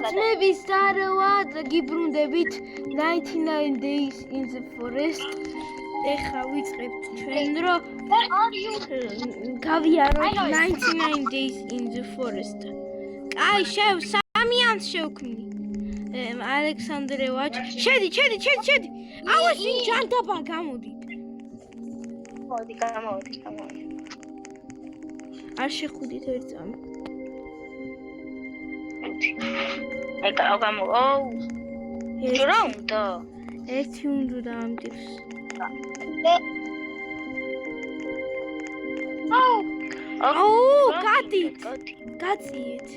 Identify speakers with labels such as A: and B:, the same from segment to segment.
A: ძმების დარვა გიბრუნდებით 99 days in the forest. ეხლა ვიწყებთ ჩვენ რომ გავიაროთ 99 days in the forest. აი სამიანს შევქმნი. ალექსანდრე ვაჭ. შედი. აუ შენ ჯანდაბა გამოდი.
B: მოდი.
A: არ შეხვიდით ერთ წამი.
B: ეკა გამო. ჯერა უნდა.
A: ერთი უნდა ამ ტიპს. აუ, გაციეთ.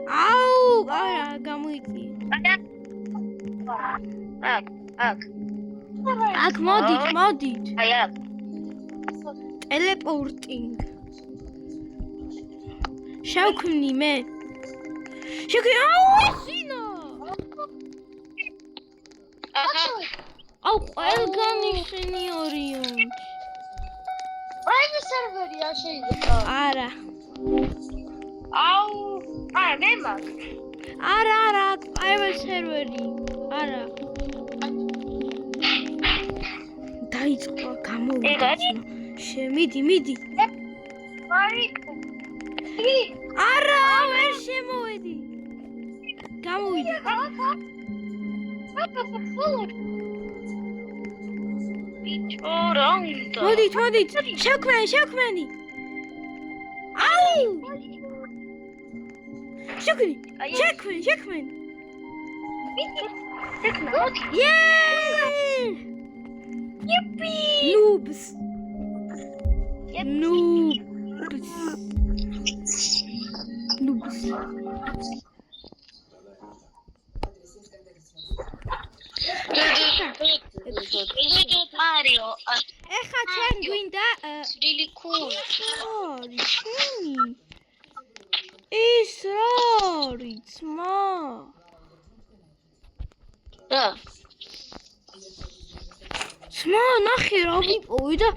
A: აუ, არა, გამოიწიეთ. აქ მოდით.
B: აი აქ.
A: ტელეპორტინგ. შევქმნი მე. აუ, სინო. აუ, ყველგან ისინი ორიონი.
B: პრაივეტ სერვერია შეიძლება.
A: არა.
B: აუ, მე მაგ.
A: არა, პრაივეტ სერვერი. არა. დაიწყო გამოვიდა. მიდი. არა, ვერ შემოვედი. გამოვიდა. მოდით. შექმენი. აუ! შექმენი. Yippee! Noobs.
B: Mario.
A: ეხა ჩვენ გვინდა
B: really cool.
A: ის როიც მა. სმა ნახე რა ვიპოვე და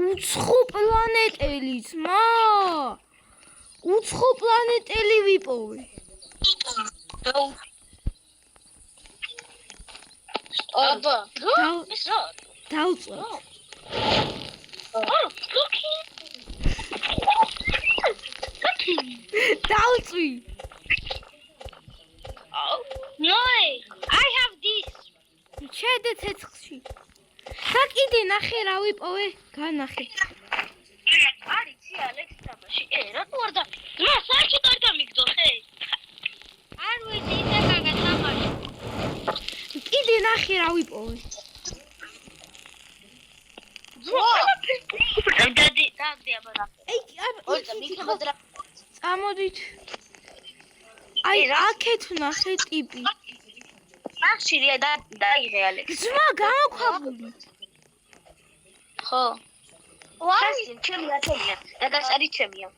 A: უცხო პლანეტელი სმა. უცხო პლანეტელი ვიპოვე.
B: აბა, ის რა?
A: დავწვა. დავწვი.
B: No, I have this.
A: შედე ცეცხლში. და კიდე ნახე რა ვიპოვე, განახე.
B: არიცი ალექსანდრაში. რატო არ და? საერთოდ არ გამიგძო ხე? არ ვიცი, ისე გაგასამარი.
A: კიდე ნახე რა ვიპოვე.
B: დადი აბა.
A: წამოდით. აი, აქეთ ნახე ტიპი.
B: მახშირია დაიღე ალექსი.
A: ზმა გამოქვაბული.
B: ხო. ვაი, ჩემია. დაგას არის ჩემია.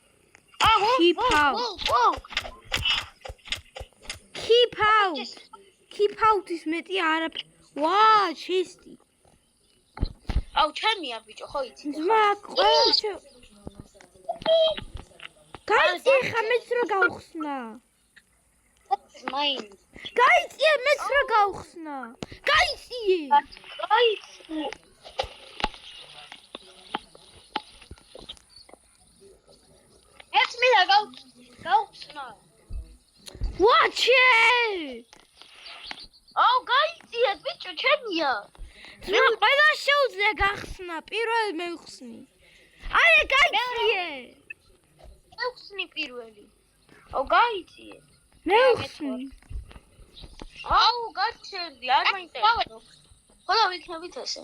B: Keep out is მეტი არაფერი. ვა, ჩესტი. აუ, ჩემია ბიჭო, ხო იცი.
A: ზმა, ყოველშე. გაიწიე ხამეც რა გავხსნა.
B: მაინ.
A: გაიწიე მეც რა გავხსნა. გაიწიე.
B: ეს მე რა გავხსნა.
A: ვაჩე!
B: აუ, გაიწიე ბიჭო, ჩემია.
A: ზმა, ყველა შეუძლია გახსნა, პირველი მე ვხსნი. აი, გაიწიე.
B: მე ვხსნი პირველი. აუ, გაიწიე.
A: მე ვხსნი.
B: აუ, გაჩერდი, არ მაინტერესებს. ხოლო ვიქნებით ესე.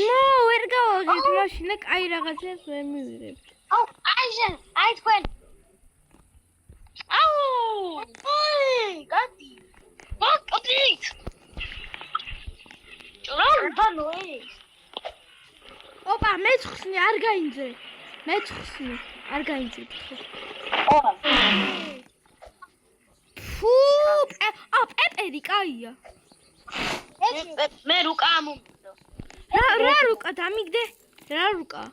A: ნო, ვერ გავაღებ, მაშინ და კაი რაღაცებს ვერ მივიღებ.
B: აუ, აი თქვენ. აუ! გადი. ვაკდით. ჭრალბანო ეს.
A: ოპა, მეც ხსნი, არ გაინძე. არ გაინძე. პეპერი კაია.
B: მე რუკა მომდო.
A: რა რუკა დამიგდე? რა რუკა?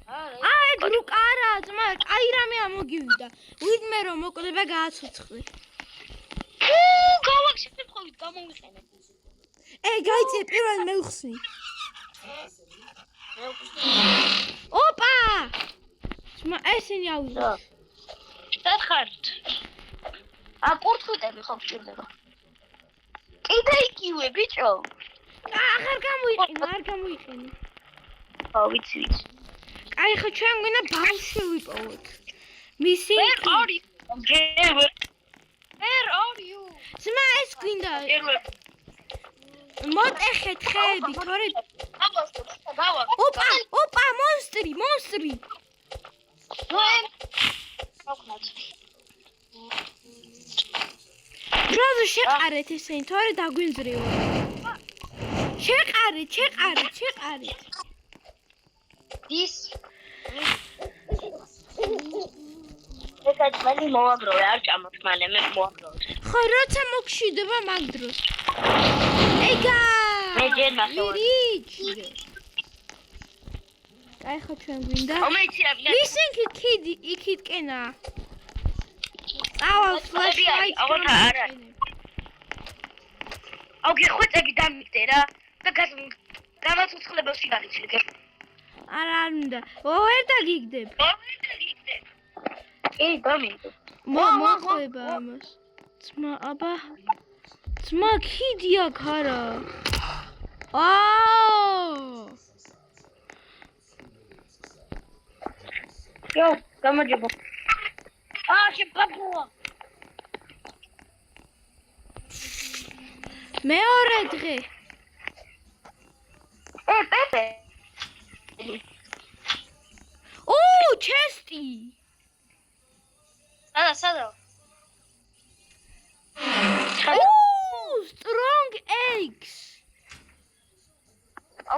A: ეგ რუკა არა, ძმა, კაი რამე ამოგივიდა. ვიდმე რომ მოკლება გააცოცხლე.
B: გავახსენებ ხოლმე გამოვიყენე.
A: გაიწე პირველ მევხსნი. ოპა! ძმა, ესენი ავიდა.
B: შენ ხართ. კურთხვითები ხო გჭირდება. კიდე იგივე ბიჭო.
A: აღარ გამოიყენე.
B: ხო, ვიცი.
A: აი ხო ჩვენ გვინდა ბავშვი ვიპოვოთ. მისი
B: ვერ არიო.
A: ძმა ეს გვინდა. მოტეხეთ ხეები, თორე ოპა, მონსტრი. დროზე შეყარეთ ესენი, თორე დაგვინძრიო. შეყარეთ.
B: ის ეკაცმანი მოაგროვე, არ ჭამოთ მალე, მე მოაგროვე.
A: ხო, როცა მოგშვიდება მაგ დროს. ეგა!
B: მე ჯერ ნახევარი.
A: აი ხო ჩვენ გვინდა.
B: მომეცია ვიდა.
A: ვისინქი ქიდი იქით კენა. აუ, ფლაშლაიტი.
B: არა. აუგე ხვეწები დამიგდე რა და გამაცოცხლებელში გაგიჩლიკე.
A: არა უნდა. ვერ დაგიგდებ.
B: კი, დამიგდე.
A: მოხდება ამას. ძმა, აბა. ძმა ქიდი აქ არა.
B: Yo, გამოჯობო. შეპაპუა.
A: მეორე დღე.
B: პეპე.
A: ჩესტი.
B: სადა.
A: strong eggs.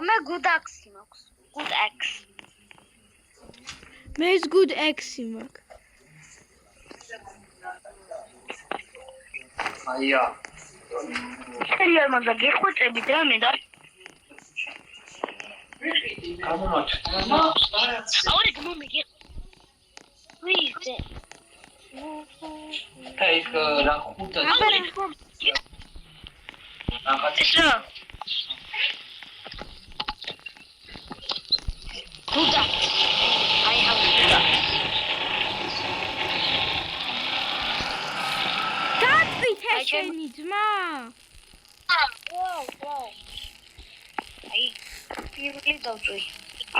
B: მე good eggs მაქვს. Good eggs.
A: მეც good eggs-ი მაქვს.
C: აია.
B: შეიძლება მაგა გეხვეწები და მე და
C: გამომაჩ.
B: აური გმომიგე. ვიზე.
C: ეს რა ხუთა.
B: ესა. გუდა. I have guda.
A: დაწვით ესენი ძმა.
B: ვაუ. აი, პირველი დავწვი.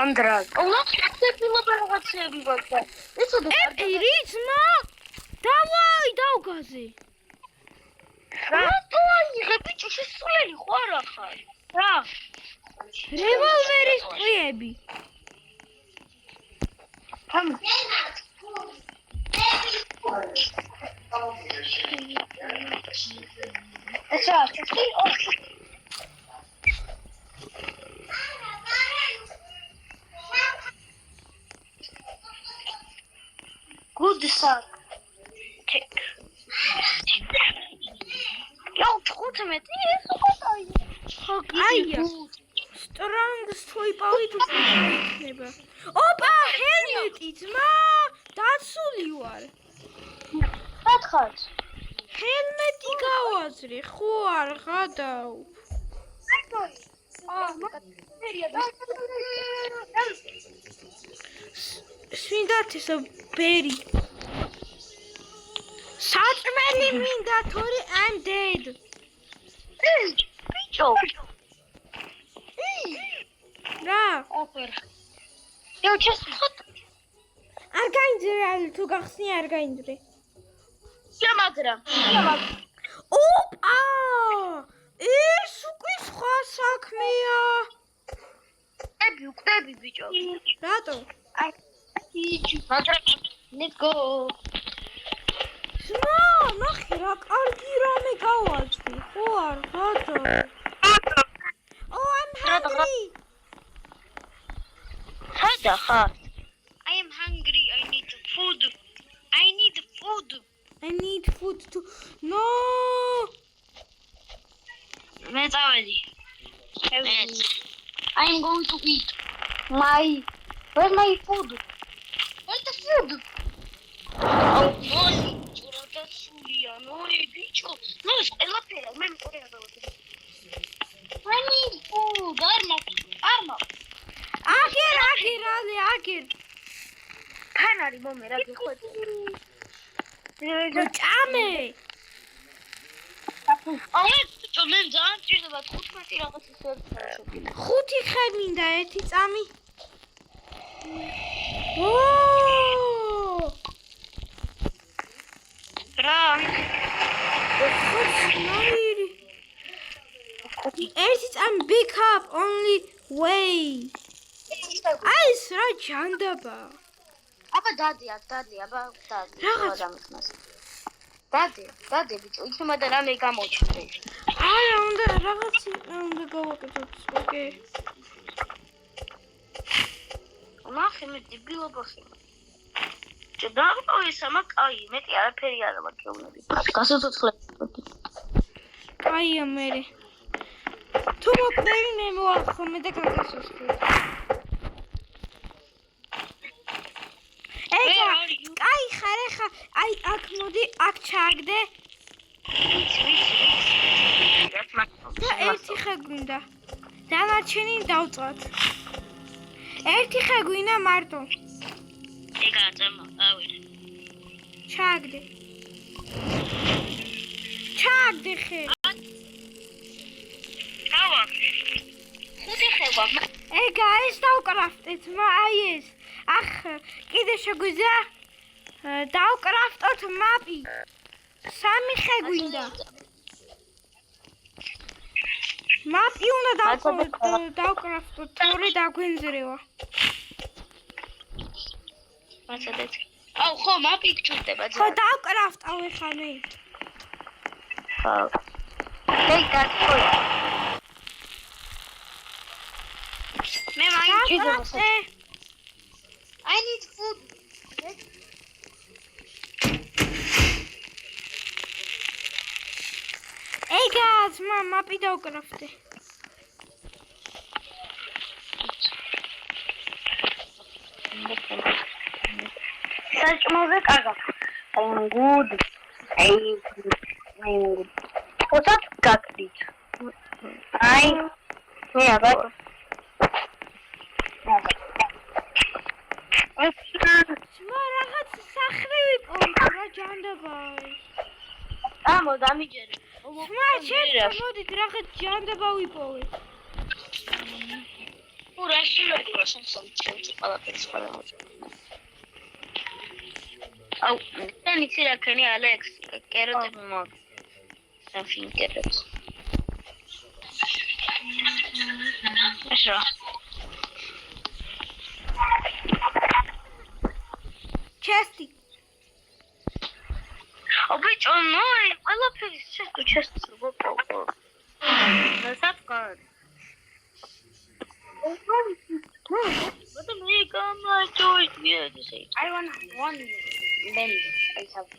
B: ანდრას. უხსებილობა რაღაცები ვაკა. ეცოდა.
A: ერი ძმა. დავაი, დავგაზე.
B: რატო აიღე ბიჭო შესულელი ხო არ ახარ? რა?
A: რევოლვერის ყიები.
B: Come. Good son. Kick. Yo, goed met die.
A: აია. strong სოიპავით იქნება. ოპა, ჰელმეტი ძმა, დაცული ვარ.
B: ხათხარ.
A: ჰელმეტი გავაზრე, ხო არ გადავ. სვინდათ ესა ბერი. საჭმელი მინდა, თორე I'm dead.
B: ბიჭო.
A: რა?
B: ოპერ. Yo, just hot.
A: არ გაინძრე, თუ გახსნი არ გაინძრე.
B: შემაგრა.
A: ოპა! ეს უკვე სხვა საქმეა.
B: კვდები ბიჭო.
A: რატო?
B: აი, let's go.
A: ნახე რა კარგი რამე გავაწყდი, ხო არ გადო. I'm hungry.
B: Hada ხარ? I am hungry. I need food. I need food
A: to No.
B: მე წავედი. I am going to eat my Where's my food? Where's the food? Oh, no, Churata Sulia, no, bicho. No, es la pera, me acuerdo. I need food. Arma.
A: აგერ.
B: თან არის მომე რა გიხოთ.
A: ჭამე.
B: აი, მე ძალიან ჭირდება 15 რაღაცის ერთად.
A: 5 ხე მინდა 1 წამი. ო!
B: რა?
A: ერთი წამი big up only way. აი ეს რა ჯანდაბა.
B: აბა დადი, აბა დადი ბიჭო, იქნება და რამე გამოჩნდა.
A: არა, უნდა რაღაცი უნდა გავაკეთოთ, ოკეი.
B: ნახე მე დებილობახი. ჯდაყო ისა მაგ მეტი არაფერი არ ვაკეუნები. გასაცოცხლები.
A: აია მე. თუ მოკლები მე მოახმე და გაგასოსხლე. აი ხარ ხა აი აქ მოდი აქ ჩააგდე და ერთი ხე გვინდა დანარჩენი დავწვათ ერთი ხე გვინდა მარტო
B: ეგა წამა ავირე
A: ჩააგდე ხე
B: ავა ხუთი ხე გვაქვს
A: ეგა ეს დავკრაფტეთ აი ეს ახ კიდე შეგვიძლია დავკრაფტოთ მაპი 3 ხე გვინდა მაპი უნდა დავკრაფტოთ თორე დაგვენძრევა
B: მაცადეთ აუ ხო მაპი გჭირდება
A: ხო დავკრაფტავ ეხლა მე
B: ხო ეგ გასწორი მე მაინც ჭირდება I need food.
A: Hey guys, mapი დავკრაფტე.
B: საჭმელზე კარგა. I'm good. I'm good. What's გაკდით? მე აბა.
A: რაღაც სახლი ვიპოვეთ რა ჯანდაბა.
B: ამო დამიჯერე.
A: მოდით რაღაც ჯანდაბა ვიპოვეთ.
B: ურაში ვედი შემწევი ყველაფერს ყველაფერს. აუ, თან იცი რა ქენი ალექს, კეროტები მოგ. სამშინ კეროტს. ესა.
A: Chesty.
B: Oh, bitch, oh no, I love his chest. That's not good. What the make I'm not doing weird to say. I want one lens. I have.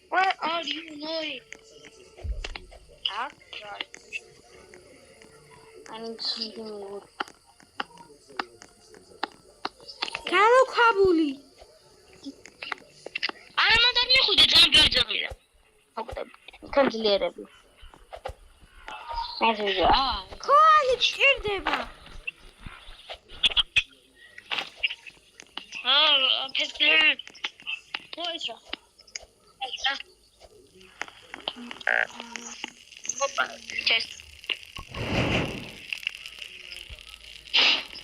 B: Where are you, Noy? Outside. I need something wood.
A: Kalokabuli.
B: Aramadan ne xuda can görəcəyəm. Kandilərəbi. Nəzəcə.
A: Koali çirდება.
B: Peslər. Qoysa. Hoppa, chest.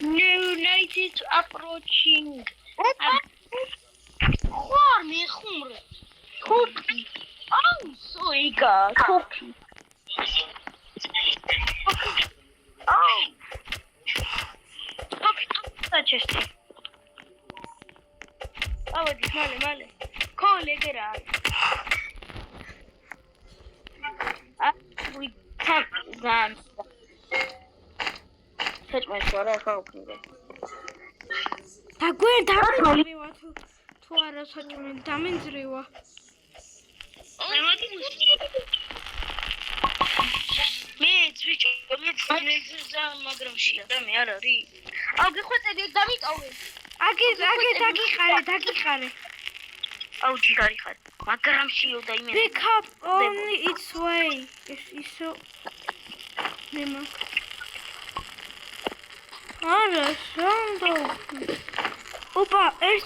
B: United approaching. War me khumre. Copy. Oh, so eager. Copy. Oh. Copy. Suggest. Oh, this male. Call it out. We can't run. Touch my sweater. Open it.
A: დაგვერდამენძრევა თუ არა საჭმელი დამენძრევა
B: მეც ბიჭო, მეც მაგრამ შეა და მე არ არის. აუ გიხვეწები დამიკავე.
A: აგე დაგიხარე.
B: აუ ჯიგარი ხარ. მაგრამ შეო და იმენ.
A: Pick up only its way. ისო ნემა. არა, შანდო. Opa, there's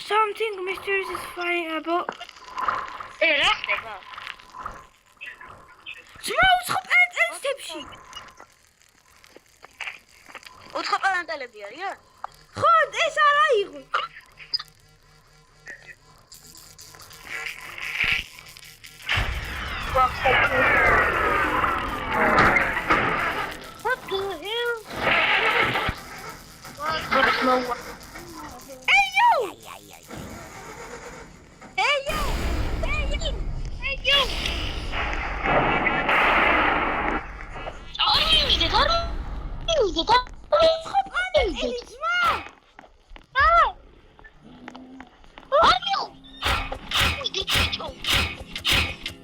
A: something mysterious is flying about.
B: რა ხდება?
A: Smells and stepshy.
B: ოთხ პალანტელები არიან?
A: ხო, ეს არა იყო.
B: What the hell? There's no one.
A: Hey yo!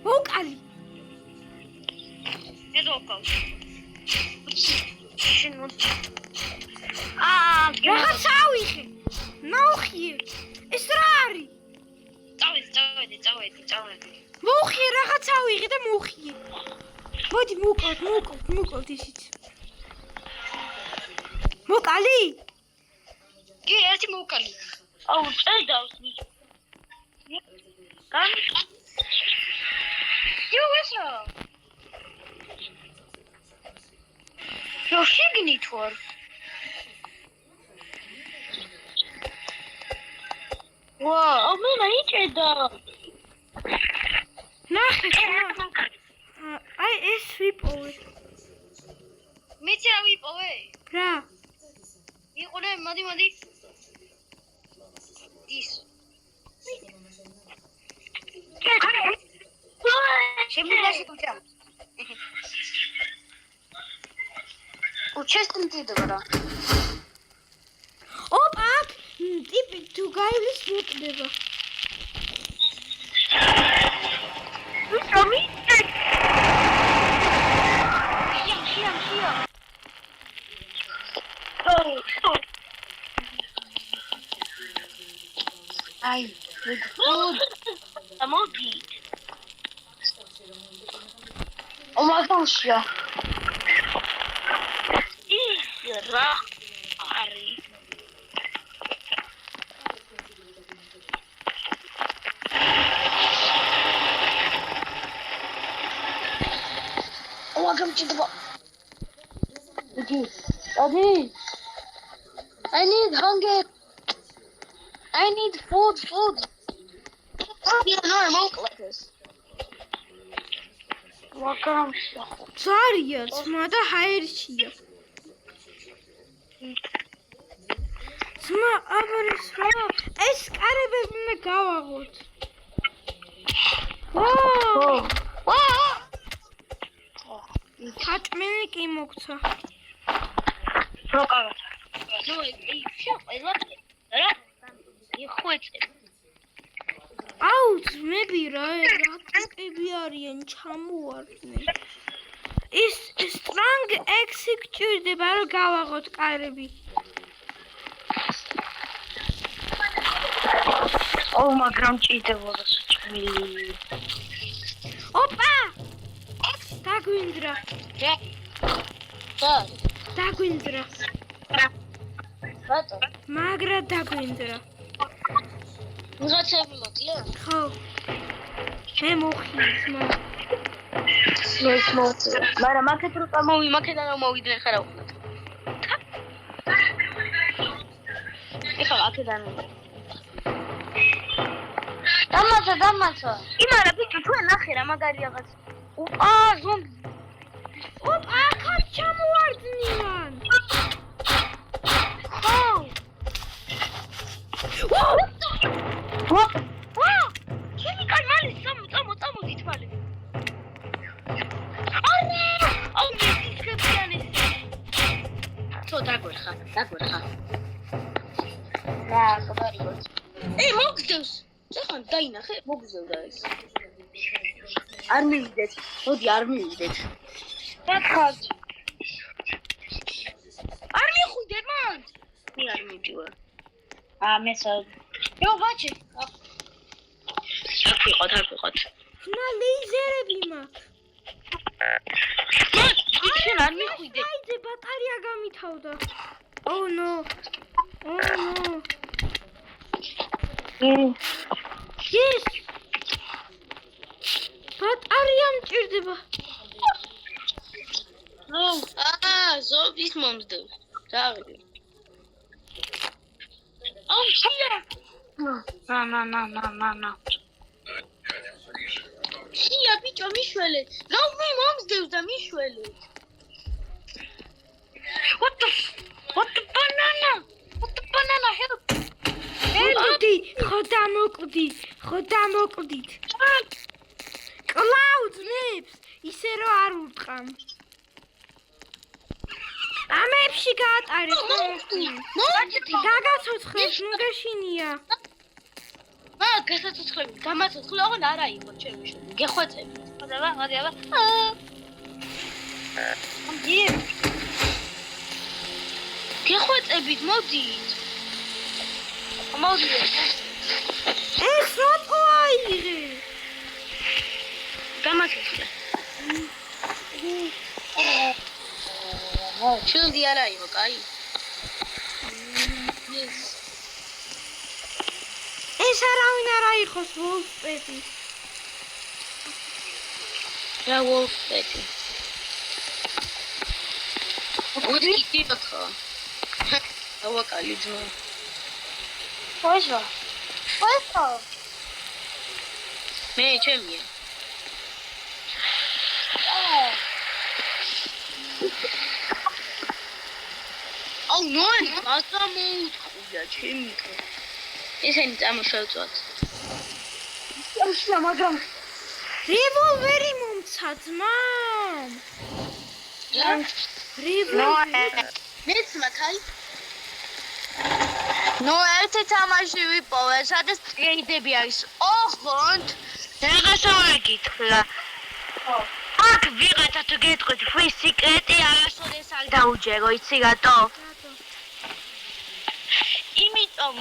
A: მოკალი. რაღაც ავიღე. ნაუხიე. ეს რა არის?
B: წავედი.
A: მოუხიე რაღაც ავიღე და მოუხიე. მოდი მოკალთ ისიც. მოკალი?
B: კი, ერთი მოვკალი. აუ, წერდავს მის. კან? იუესა. შეგნით ვარ. ვაუ, მე მაიჭედა.
A: ნახე, აი ეს ვიპოვე.
B: მეც რა ვიპოვე?
A: რა?
B: იყურე, მოდი. ის. შემიძლია შეგუჭა. უჩესტი მდიდრა.
A: ოპა, ტიპი თუ გაივლის მოკდება.
B: რომი? შია. აი, good. ამოდი. ომაგონშია. ის რა არის? ომაგონჭიდო. Adi. I need hunger. I need food. Yeah, normal like this. Welcome.
A: Sorry, smada hairchiya. Sma avaris ra. Es qarebები მე გავაღოთ. Wow! Hatmeni კი მოგცა.
B: Rokavata. No, რა? იხვეწე.
A: აუ, ძმები რა ტიპები არიან, ჩამოვარდნენ. ის strong exit ჭირდება რომ გავაღოთ კარები.
B: მაგრამ ჭირდებოდა საჭმელი.
A: ოპა! დაგვინძრა. დაგვინძრა.
B: რატო?
A: მაგრა დაგვინძრა.
B: ვიღაცები მოდიან?
A: ხო. მე მოხიეს მაგ.
B: ეს მოწე. მაგრამ აქეთ რო მაქედან რომ მოვიდნენ ხარა. ეხლა აქედან. დამაცა. იმარა ბიჭო, ჩვენ ნახე რა მაგარი რაღაც. ზომბი.
A: ოპა, აქაც ჩამოვარდნიან.
B: Wow! Kimi kalmali წამოდით მალე. აუ მისკებიანის. თო დაგვერხა. რა, კაბარიგოს. მოგზევს. ეხლა დაინახე, მოგზევდა ეს. არ მივიდეთ. მოდი არ მივიდეთ.
A: რატყავთ?
B: არ მიხვიდეთ მან. მე არ მივდივარ. მეც
A: იო ბაჭი.
B: აქ ვიყოთ.
A: ნა ლეიზერები მაქვს.
B: შენ არ მიხვიდე.
A: აიძე ბატარია გამითავდა. Oh no. Yes. ბატარია მჭირდება.
B: ზობის მომსდევს. დავიდი. შია. ნა. შია ბიჭო მიშველეთ. ზომი მომსდევს და მიშველეთ. What the banana? Help!
A: ელოდი, ხო დამოკვდით. კლაუდნებს ისე რომ არ ურტყამ. ამებში გაატარეთ. გაგაცოცხლებს, ნუ გეშინია.
B: გასაცოცხლები, გამაცოცხლე, ოღონდ არა იყო ჩემი შვილი. გეხვეწები. მოდი. გეხვეწებით, მოდით.
A: ეს რატო აიღე?
B: გამაცოცხლე. შვილი არა იყო, კაი.
A: ეს არავინ არა იყოს ვოლფპეტი.
B: რა ვოლფპეტი? ოდიკი ხო? ავაკალი ძმა.
A: ხო?
B: მე ჩემია. ნოე, მაგამოუთხოვდა ჩემი ხო. ესენი წამოშევწვათ.
A: მაგრამ რევოლვერი მომცა ძმამ. რევოლვერი.
B: მეც მაგაი. ერთი თამაში ვიპოვე, სადაც ტრეიდები არის. ოღონდ რაღაცა ვეკითხა. აქ ვიღაცა თუ გეტყვით free secret-ი არასოდეს არ დაუჯერო, იცი რატო? იმიტომ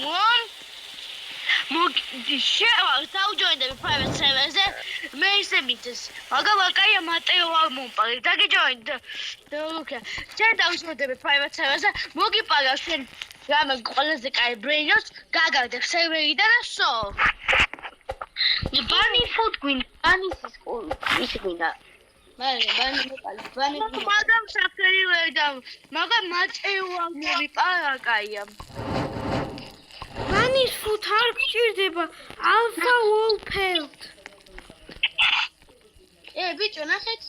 B: შევარ დაუჯოინდები private server-ზე, მე ისე მიდეს. მაგრამ აკაია მატეო არ მომპარე. დაგიჯოინდ. შენ დაუჯოინდები private server-ზე, მოგიპარა შენ რამე ყველაზე კაი ბრეინოს, გაგარდებ სერვერიდან და სო. ბანი ფუთ გვინდა, ბანის ის გვინდა. მაგრამ საფერი ვერ და მაგრამ მატეო არ მომიპარა კაია.
A: ბანის ფუთ არ გჭირდება, ალფა ვოლფელდ.
B: ბიჭო ნახეთ.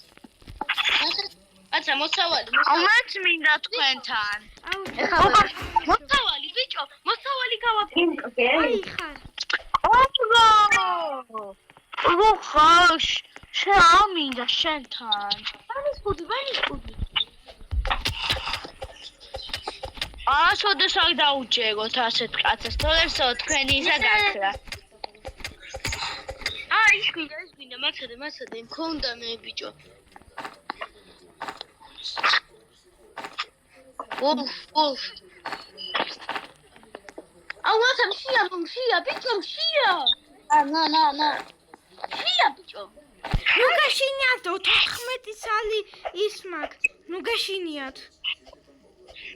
B: აცა მოსავალი. ამაც მინდა თქვენთან. მოსავალი ბიჭო, მოსავალი გავაფიქრე.
A: აი ხარ.
B: ოღოშ, შეამინდა შენთან. ბანის ფუთ. შოდეს არ დაუჯეროთ ასეთ კაცებს, თორემსო თქვენი ისა გაქრა. ის გვინდა, მაცადე, მქონდა მე ბიჭო. ოფ. მაცამ შია, ბიჭო, შია. ნა. შია, ბიჭო.
A: ნუ გაშინიათ 14 წელი ის მაქვს. ნუ გაშინიათ.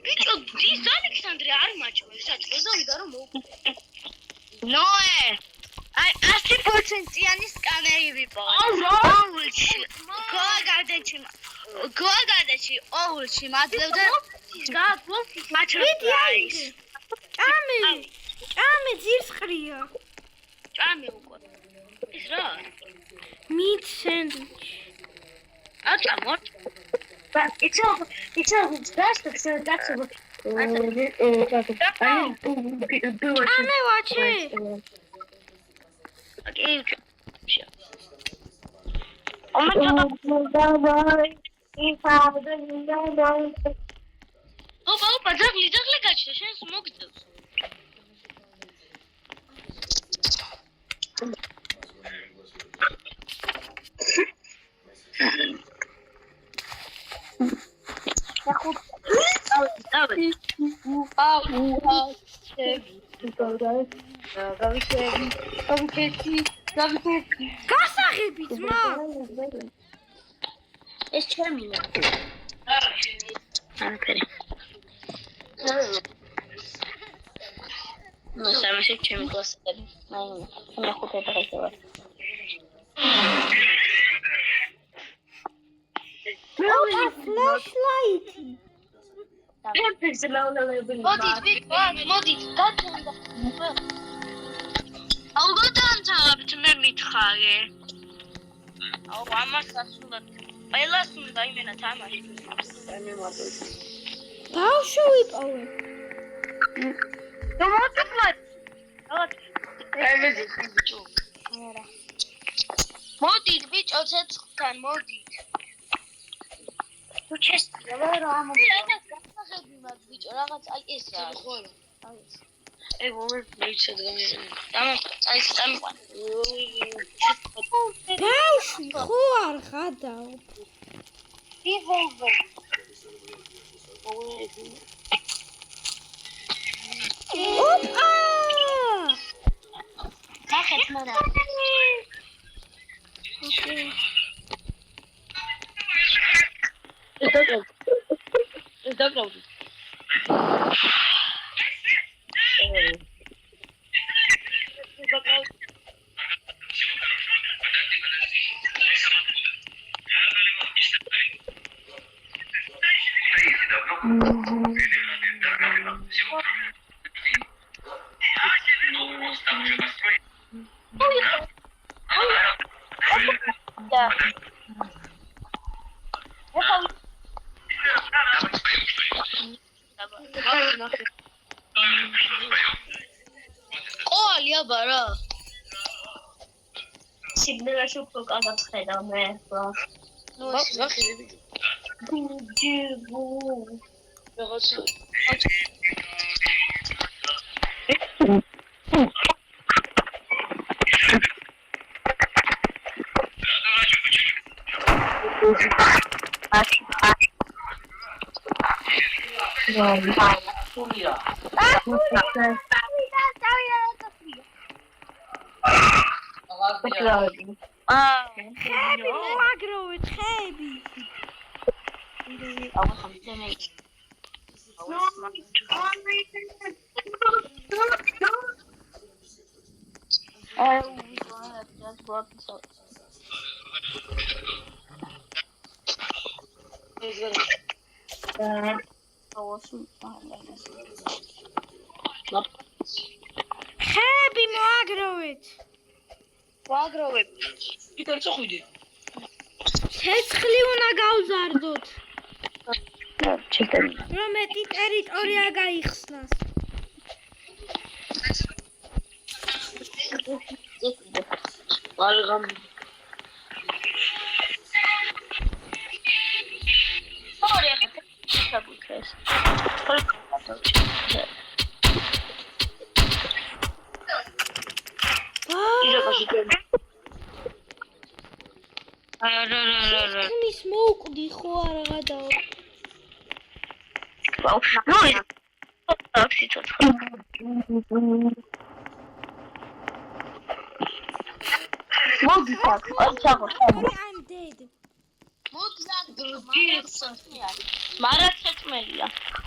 B: ბიჭო, ის ალექსანდრე არ მაჩვენე, საჭმელზე უნდა რომ ნოე. 100%-იანი სკანერი ვიპოვე. ოულში. გოაგადაში ოულში მადლევდა. მაჩვენე.
A: ჭამე ძირს ყრია.
B: ჭამე უკვე. ეს რა?
A: Meat sandwich.
B: აწამოთ.
D: But it's all best so that's what
A: Ame watche.
B: ოპა, ძაღლი გაჩნდა, შენს მოგძევს.
A: გასაღებით მა
B: ეს ჩემია. არაფერი. ნუ სამაში ჩემი კლასები. მე ხუთი დღეზე ვარ.
A: flashlight.
B: მოდით, გაგონდა. ალბათ მე მითხარი. აუ, ამას ასულად. ყველას უნდა იმენა თამაში.
A: დავშოვიპოვე.
B: მოდით, ბიჭო, ცეცხლთან, მოდით. თუ ჩესტია რა ამ გასაღები მაქვს ბიჭო რაღაც აი ეს რა ხო აი ეს ეგ მომერ მეჩად გამიზენ აი სამყარო
A: ბავშვი ხო არ ღადაო
B: revolver
A: ოპა
B: ნახეთ მოდა ეს დაგრავდი. Olha, bara.
D: სიბნელეში უფრო კარგად ხედავ მე ახლა.
A: ხები მოაგროვეთ ხები ხები მოაგროვეთ
B: ვაგროვებ.
C: იტარ წახვიდე.
A: ცეცხლი უნდა გავზარდოთ
B: ჩიტენ.
A: რომ მეტი ტერიტორია გაიხსნას
B: ბალღამ. ორი ახლა შეგუქეს.
A: ხმის მოუკვდი ხო არა გადაო I'm dead
B: მარაცეთმელია.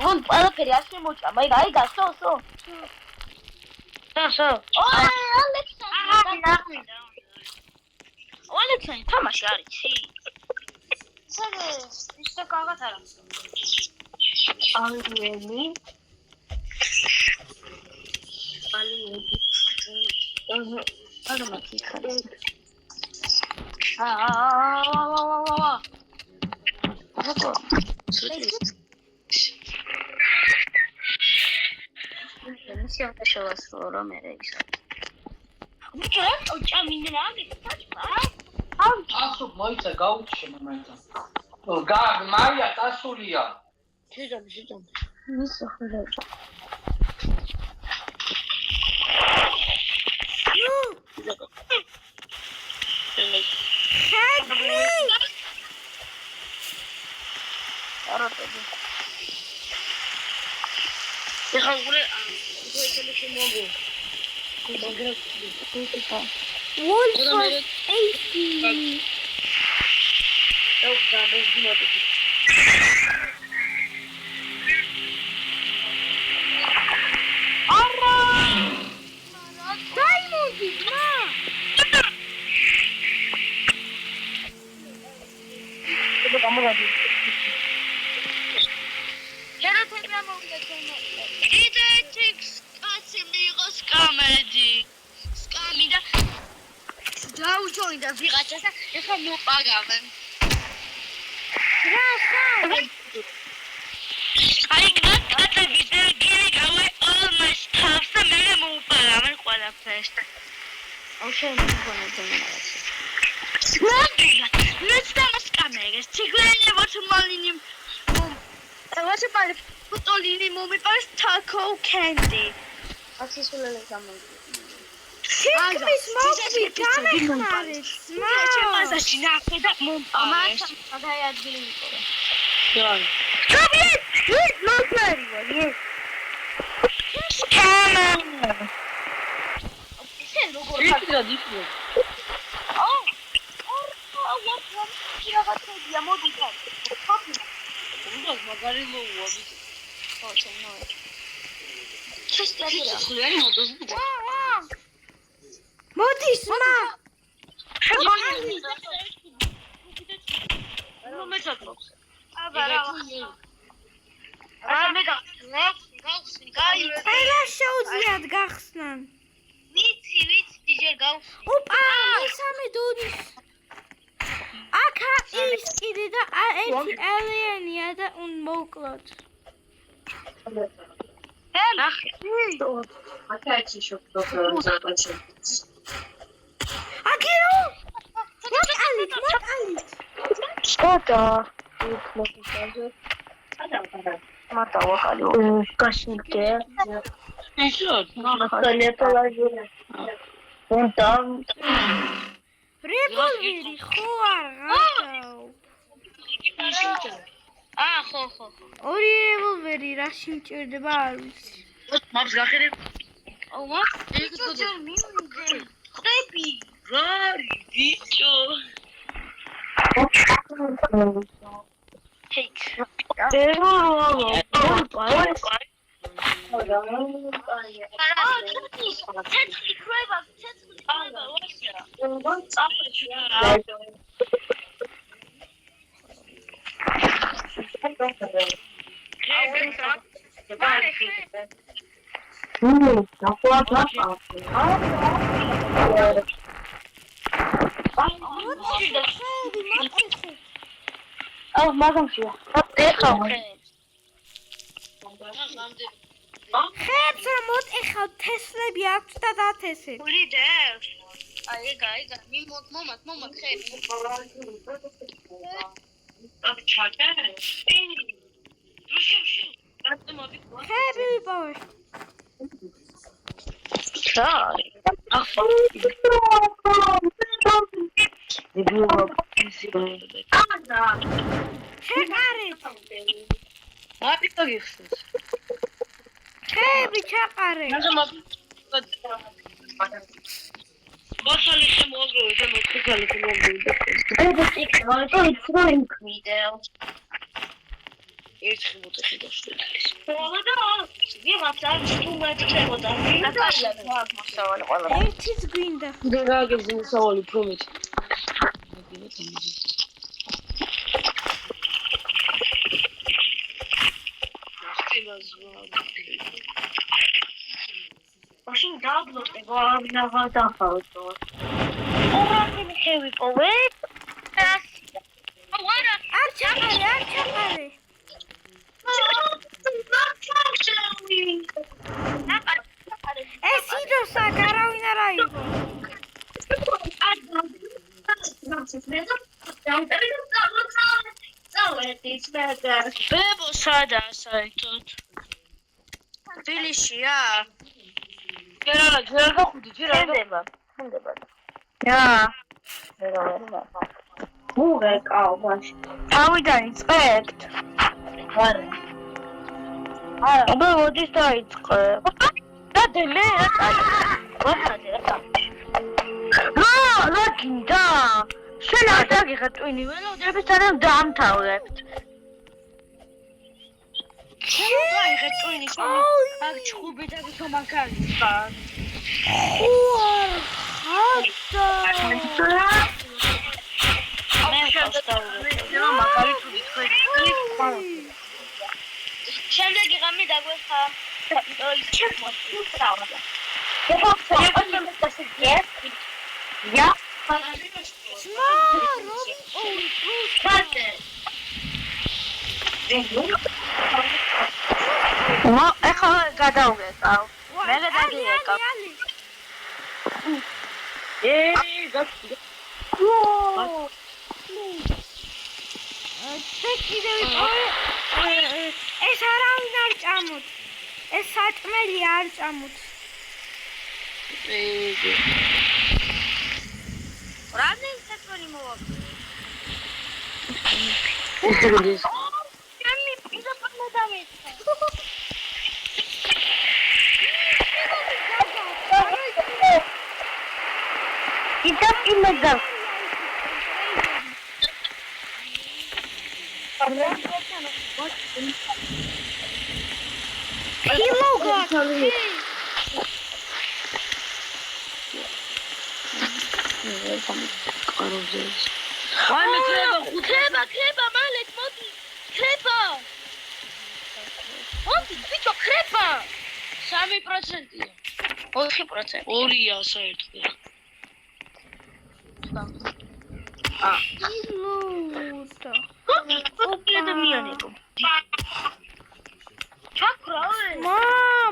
B: ან ყველაფერი არ შემოჭა, მაგრამ აი გასო. სო. ალექსანდრე თამაში არის. ის და კარგად არა. ალველი. არა მათი ხარ. მისიათა შევასრულო რომ მე ის. ბიჭო, ოჭამინდა გეკაჭა.
C: ასო მოიცა გაუჩე მომენტა. გაგ მაია დასულია.
B: შეჯამი. ის ახლა. ეხლა
A: Wolford 80. დაიმონდი ძმა.
B: შენათები ამოვიდა ჩემო. კიდე ტიქს კაცი მიიღო სკამედი. სკამი და დაუჯოინდა ვიღაცას და ეხლა მოპაგავენ.
A: რა ხარ?
B: აი კაცები და გირი გავე almost stuff და მე მოპაგავენ ყველაფერს.
D: აუ შემოგონა დემონაც.
B: Let's start scamming. Tigrelia what malini what about putolini momi pas taco candy.
D: აცისულელი გამო.
A: თითქმის მოგვი გამეხმარეთ ძმა.
B: ჩემაზაში ნახე და მომპარეს.
D: ამას ადაიადგილი იყო.
B: Wait, not very well. Yes. Scammer.
D: ისე როგორ რაღაცებია მოდიდა.
C: უნდა მაგარი მოუვა ვიცი.
D: ხო, ჩემო.
C: ხლიანი მოდოს.
A: მოდის ძმა.
C: ნუ მეცადოს.
A: აი რა შეუძლიათ გახსნან.
B: ვიცი, ჯერ გავხსნი.
A: ოპა, მესამე დონის. აქა ის კიდე და ერთი ელიანია და მოვკლოთ.
B: ნახე.
A: აგირო! მოკალით.
D: სკოტა. მარტა ვაკალი. გაშინდე.
C: ისო,
A: რევოლვერი ხო არ გახავ.
B: ხო.
A: ორი რევოლვერი რა სიმჭირდება არ ვიცი.
C: მავს გახედე.
B: what? ჯერ მივიდე. ხდები.
C: რარი ბიჭო.
B: Take. თეთრი ხრება.
D: აუ მაგამშია. ეხავ.
A: ხებს რა მოტეხავ თესლები აქვს და დათესეთ.
B: ულიდებს. აი, მომად ხები.
A: ხები ვიპოვე. ჩაყარეთ.
C: მაპიტო გიხსნის.
A: ხები ჩაყარე.
C: მოსალი შემოაგროვე და მოხალე შემოაგროვე. ერთხი მოტეხი გასვლა.
A: ერთიც გვინდა.
C: და გააგებინე სავალი პრომეთი.
D: მაშინ დაბლოკებ აღარ დახავო. ორაკი ხევი პოვე.
A: არ ჩაყარე. ეს იდოსა გარავინ არ აიღო.
B: ბებო სადაა საერთოდ? თბილისშია?
C: ჯერ გახვდი, ჯერ არ
D: ხდება. რა. მურეკავ მაშინ. თავიდან იწყებთ? არა. აბა მოდის დაიწყებ.
B: დადელე რა ვახადე რა რა გინდა შენ არ დაგიხარ ტვინი ველოდებით არ დამთავრებთ შენ დაიხარ ტვინი შენ აქ ჩხუბი და გითო მაგარი ხარ მაგარი თუ გითხრი შემდეგი ღამე დაგვეხა Ja. ეხლა გადავგეწავ. მე გადავგეწავ.
A: ეს არავინ არ ჭამოთ. ეს საჭმელი არ ჭამოთ.
B: რამდენი საჭმელი მოვაგდო? ჩემი პირობა დამეცა. იტა იმედა. Creba, Malek, Moti, creba! Moti, bicho, creba! 3%-ია. 4%.
C: 2-ია საერთოდ.
A: ილუდა.
B: ადამიანებო. ჩაქრაე.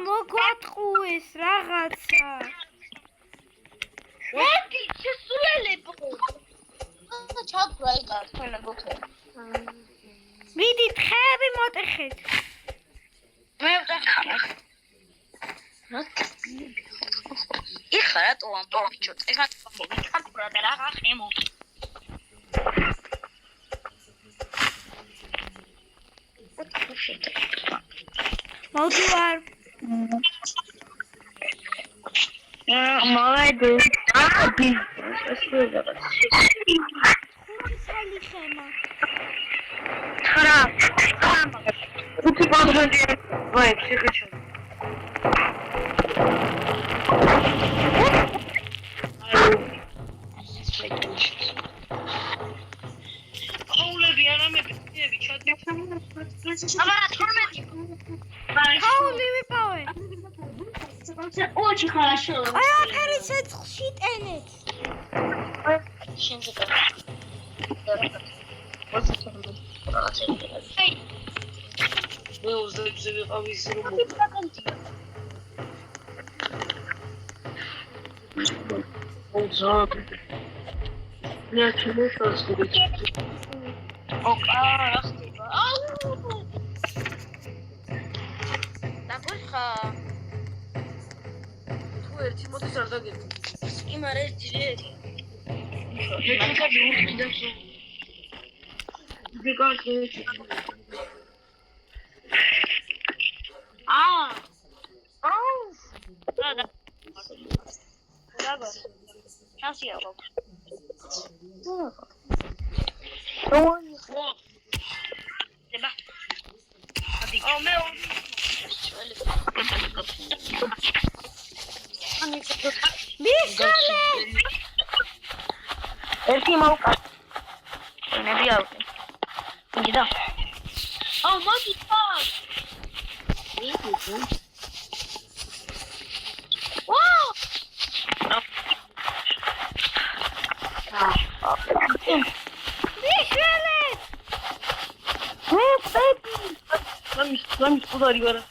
A: მოგვატყუეს რაღაცა.
B: მეტი შესულელებო. ჩაქრა იგა, თქვენებო ხე.
A: მიდი თხები მოტეხეთ.
B: მე ვტეხარ. იხა რატო ამბობ ბიჭო, ეხა ჩაქრა და რაღა ხემო.
A: მოდი ვარ.
B: молодец.
A: ხელი ხემა.
B: ხარა.
C: Უთი ბაგრანდი. ვაი, ფსიქიჩო.
A: Хаулი ვიპოვე.
D: Очень хорошо.
A: ყველაფერი ცეცხლში ტენეთ.
B: შენზე
C: მე 26-ზე ვიყავ ის რომ მე ჩმოშოს
B: ოპა, რა ხდება? დაგუშხა.
C: თუ ერთი მოდის არ დაგები.
B: იმარ ერთი ერთი.
C: ეხლა მივიდეთ. დგანკე.
B: და. ჩასია რა. დება. მე
A: მიხალე.
B: ერთი მოვკა. ნები ავკე. გიდა. მოდი ფას.
A: მიხალე.
C: სამის ყუდარი ვარა.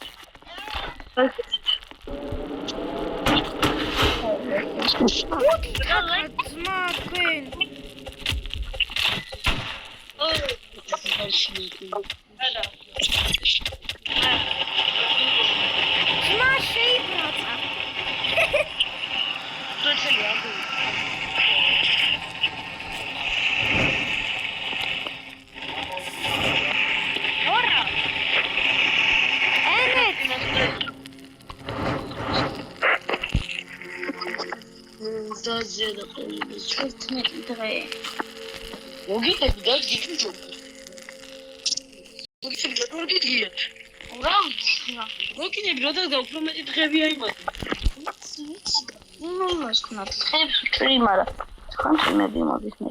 A: ძმა თქვენ. ძმა შეიბრაცა.
C: დაძედა ყოლიბი.
B: 11 დღე.
C: მოგიტები და გიჩუჩო. მოგიტები
B: რა ვიცი.
C: მოგიტები როდეს და უფრო მეტი დღებია იმათი.
B: იმას ქნა ხებს ვჭრი, მაგრამ ხანში მოდის მე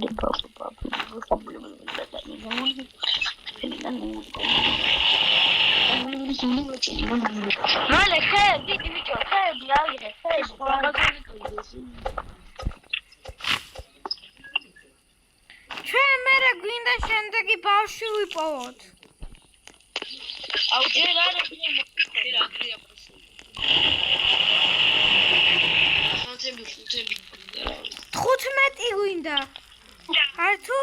B: მალე ხე, დიდი ბიჭო, ხეები აიღე, ხეები.
A: ჩვენ მერე გვინდა შემდეგი ბავშვი ვიპოვოთ.
C: აუ ჯერ არა მოგიტები აკრია პროსი. ხანთები
A: 15 გვინდა. ართუ?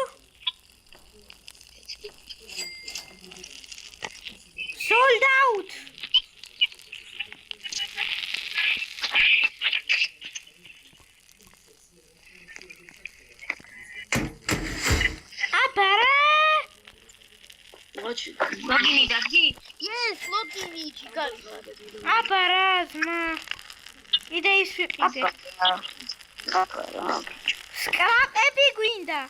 A: Sold out. Apara.
C: ვაჩი.
B: ლოგინი დაგი? Yes, ლოგინი ჩიგარი.
A: Apara, zma. იდე ის ვიყიდე.
B: აპარა.
A: სკრაპები გვინდა.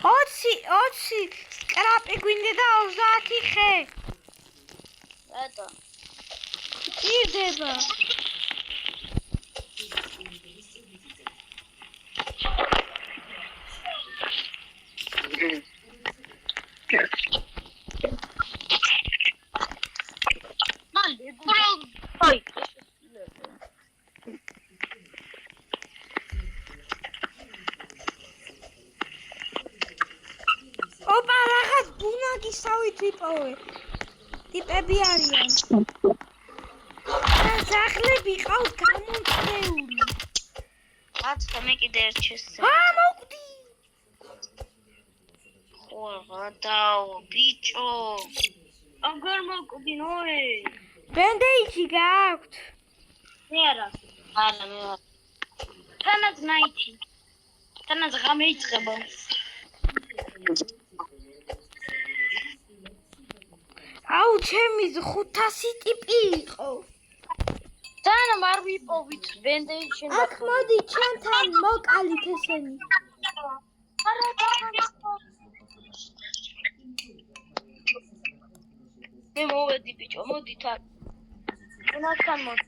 A: ოცი სკრაპი გვინდა და 30 ხე.
B: ეტა.
A: ირდება.
B: მალე გურალ. აი.
A: ოპა, რაღაც ბუნაგისავით ვიპოვე. ტიპები არიან. და ძაღლები ყავს გამომწეული.
B: კაცო, მე კიდე ერთ შესწე.
A: მოვკვდი.
B: ხო, გადაო, ბიჭო. აგარ მოკვდი ნოე.
A: ბენდეიჯი გააქვთ?
B: მე არა. არა, მე არა. თანაც ნაიჩი. თანაც ღამე იწყება.
A: აუ, ჩემი 500 ტიპი იყო.
B: თან არ ვიპოვით ბენდეიჯი.
A: აქ მოდი ჩემთან მოკალით ესენი.
B: არა, მე მოვედი ბიჭო, მოდი თან. უნასთან მოდი.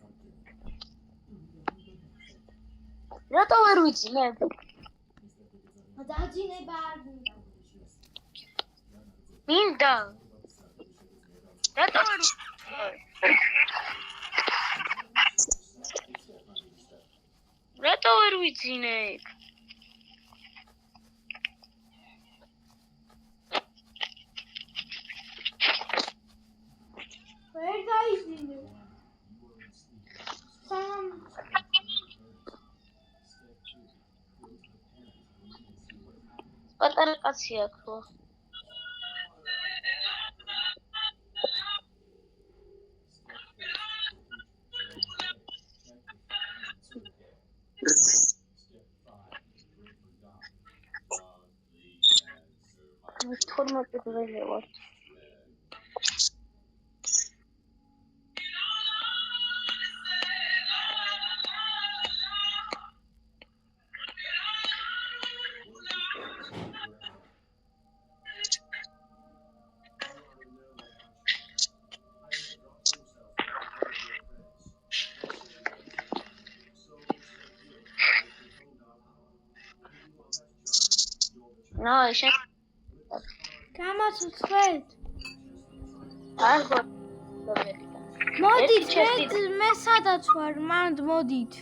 B: რატო ვერ ვიცი მე?
A: დაძინება არ მინდა.
B: მინდა. რატო ვერ რატო ვერ ვიცინე?
A: ვერ დაიძინე. სამ
B: პატარა კაცი აქვს ხო? თორმეტი დღეზე ვარ. No, ich
A: გამოცვეთ.
B: არგო.
A: მოდით, მე სადაც ვარ, მანდ მოდით.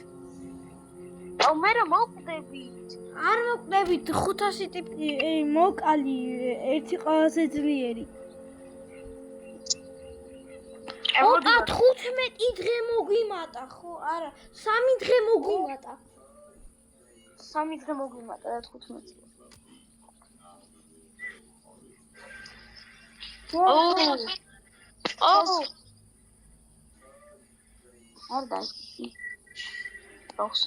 B: აუ მე რა მოვკვდებით?
A: არ მოვკვდებით 500 ტიპი მოკალი, ერთი ყველაზე ძლიერი. ოპა, 15 დღე მოგვიმატა, ხო? არა, 3 დღე მოგვიმატა.
B: 3 დღე მოგვიმატა და 15. Oh. Arda. Dos.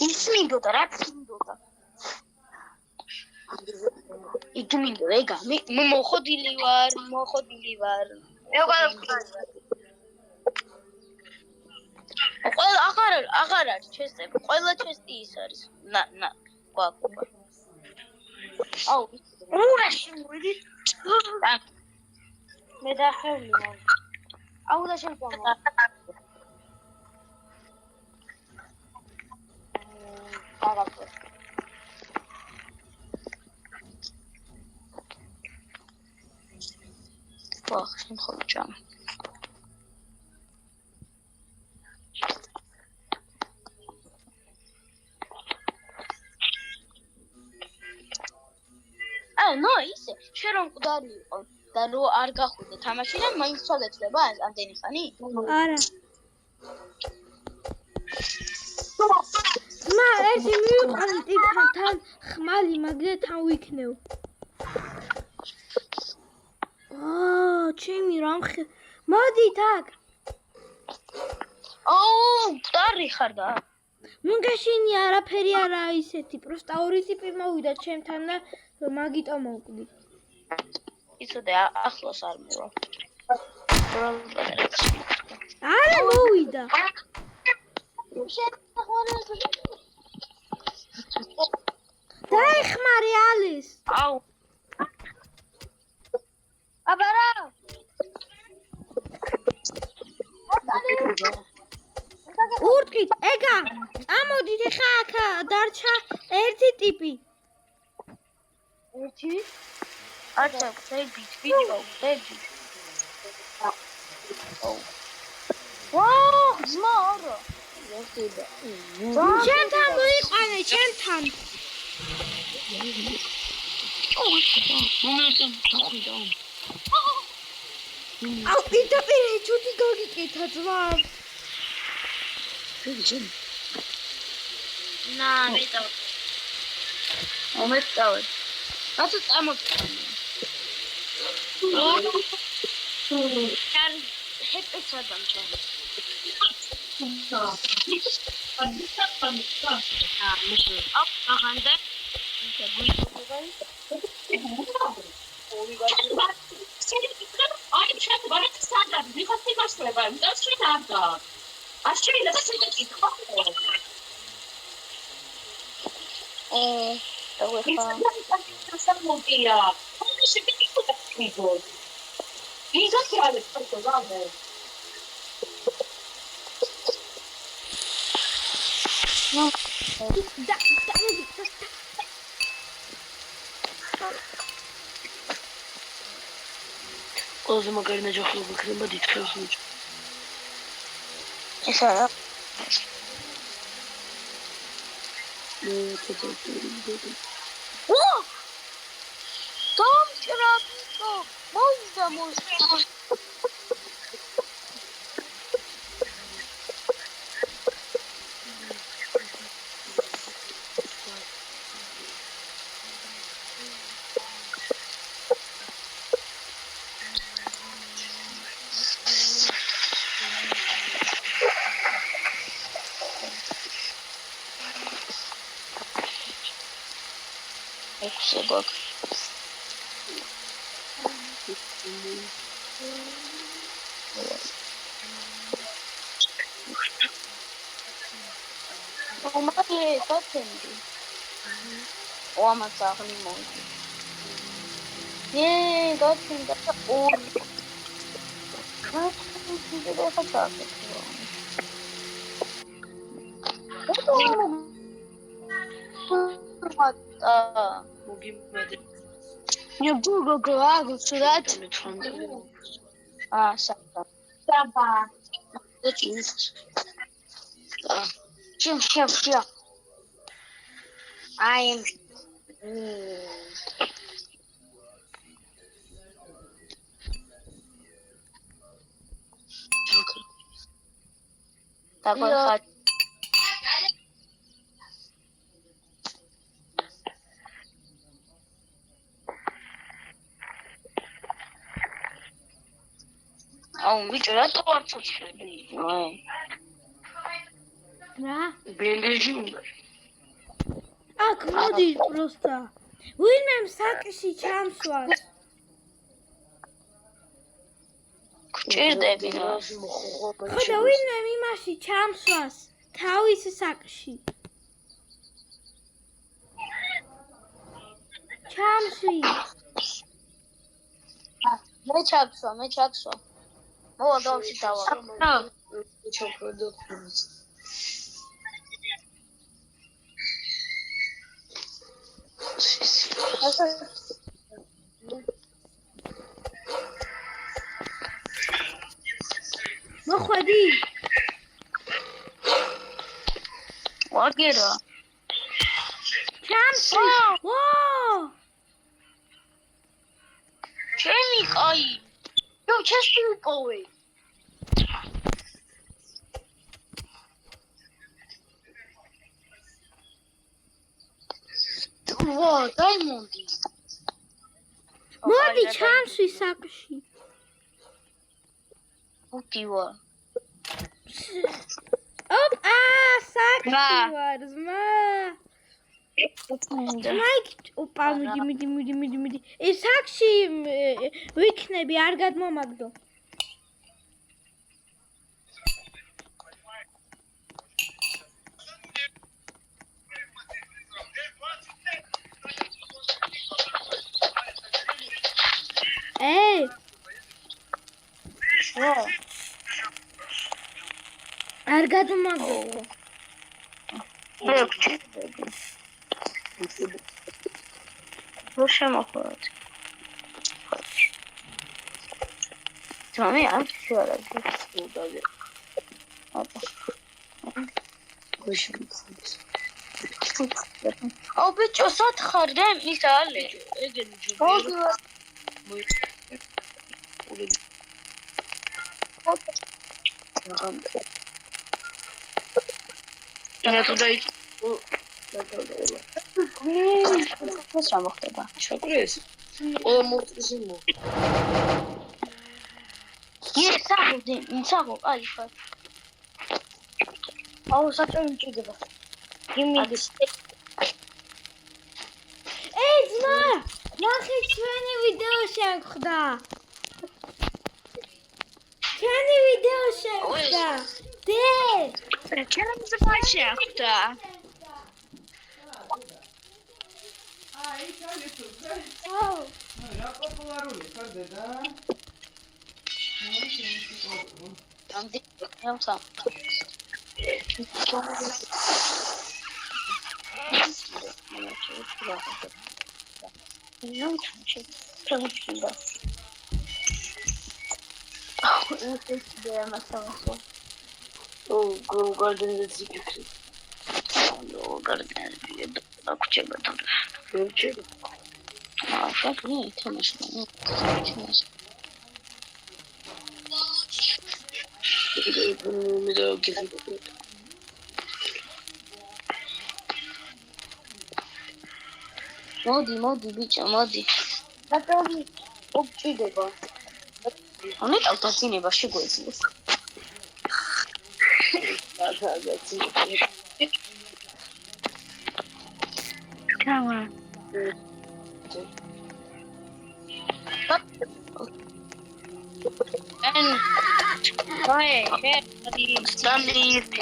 B: Ის მინდოდა, რაც მინდოდა. იგი მინდა ეგა მე მოხოდილი ვარ მე ვარ ყველა აღარ არის ჩესტები ყველა ჩესტი ის არის না გვაქვს აუ ურაში მოიდი
D: მე დახევლია. აუ და შემდგომ. დაგაკეთე.
B: ვახ, შემთხვევით ჭამ. ნო ისე შენ რომ მკვდარი იყო და რო არ გახვიდე თამაშიდან მაინც ჩაგეცლება ამდენი ხანი?
A: არა. მა ერთი მივიყვანე ტიპთან ხმალი მაგდე თან ვიქნევ. ჩემი რამხე მოდით აქ.
B: მკვდარი ხარ და?
A: მუნგაშინი არაფერი არა ისეთი, პროსტა ორი ტიპი მოვიდა ჩემთან და მაგიტო მოვკვდი.
B: იცოდე ახლოს არ მივა.
A: არა მოვიდა. დაეხმარე ალის.
B: აუ.
D: აბარა.
A: ურტკით, ეგა. წამოდით ხა აქ დარჩა ერთი ტიპი.
D: ერთი?
B: აჩა, დებით, ვიდეო, დებით. ვაუ, ძმა არა.
A: ჩემთან მოიყვანე, ჩემთან. აუ, პირდაპირ ჩუთი გოგიკეთა ძმა.
B: না বেটাও ometsავე რატო წამოწამე არ ჰეპეც ადამჩა ახანდა
C: ყველაზე მაგარი ნაჯახი იქნება დიდხევს მიჭ.
B: ესა რა? Tomčrapko, možda. Sebak. Omale tatendi. O ama sağını mı oldu? Ye, tatendi. O. Kaçın de kaçarsın. Hatta
C: მოგიმედე
B: я буду говорить сюда. Саба.
D: Саба.
B: Зачем? Чем. I am. Такой хат. Витя, это отсутствие.
A: რა?
C: ბენდეჟი
A: აქ მოდი პროსტა. ვინმემ საკში ჩამსვას.
B: გჭირდები რა.
A: ხოდა ვინმემ იმაში ჩამსვას თავის საკში. ჩამსვი.
B: მე ჩაქსვა. მოვა დავში დავა.
C: ჩავფრდო.
A: მოხვედი?
B: ვაგერა.
A: ჩამსვი. ვა!
B: ჩემი კაი. ნუ ჩასტი ვიპოვე. ვა, დაიმონდი.
A: მოდი ჩამსვი საკში.
B: უთი ვარ.
A: ოპ, საკში ვარ, ზმა. მაიკ, ოპა, მიდი. ეს საკში ვიქნები, არ გადმომაგდო. არ გადმომაგდო.
B: მე გჭირდები. რო შემოხვდეთ. თამი არ შეიძლება გუდაზე. ოპა. გუშინს. ო ბიჭო, სათხარ და ის ალე.
C: ეგენი ჯო.
B: რა თუ დაი
C: ეს
B: შემოხდება.
C: ჩაკრეს. ყველა მოწისიმო.
B: ისაღო, აი ხარ. აუ, საჭირო მჭირდება. იმის.
A: ძმა, ნახე ჩვენი ვიდეო შევხვდა. ჩვენი ვიდეო შევხვდა.
B: ჩემს შეხვდა.
E: რა პოპულარული ხარ დედა?
B: ამდე ხალხა.
C: გარდენზე ფიქრი.
B: გარდენზე დაკუჩება და.
C: ვერჩები.
B: შენ თამაში.
C: მე და გიხი.
B: მოდი ბიჭო, მოდი.
D: ბატონი, ოგჭირდება.
B: ანუ ტალტაცინება შეგვეძლოს. Come on.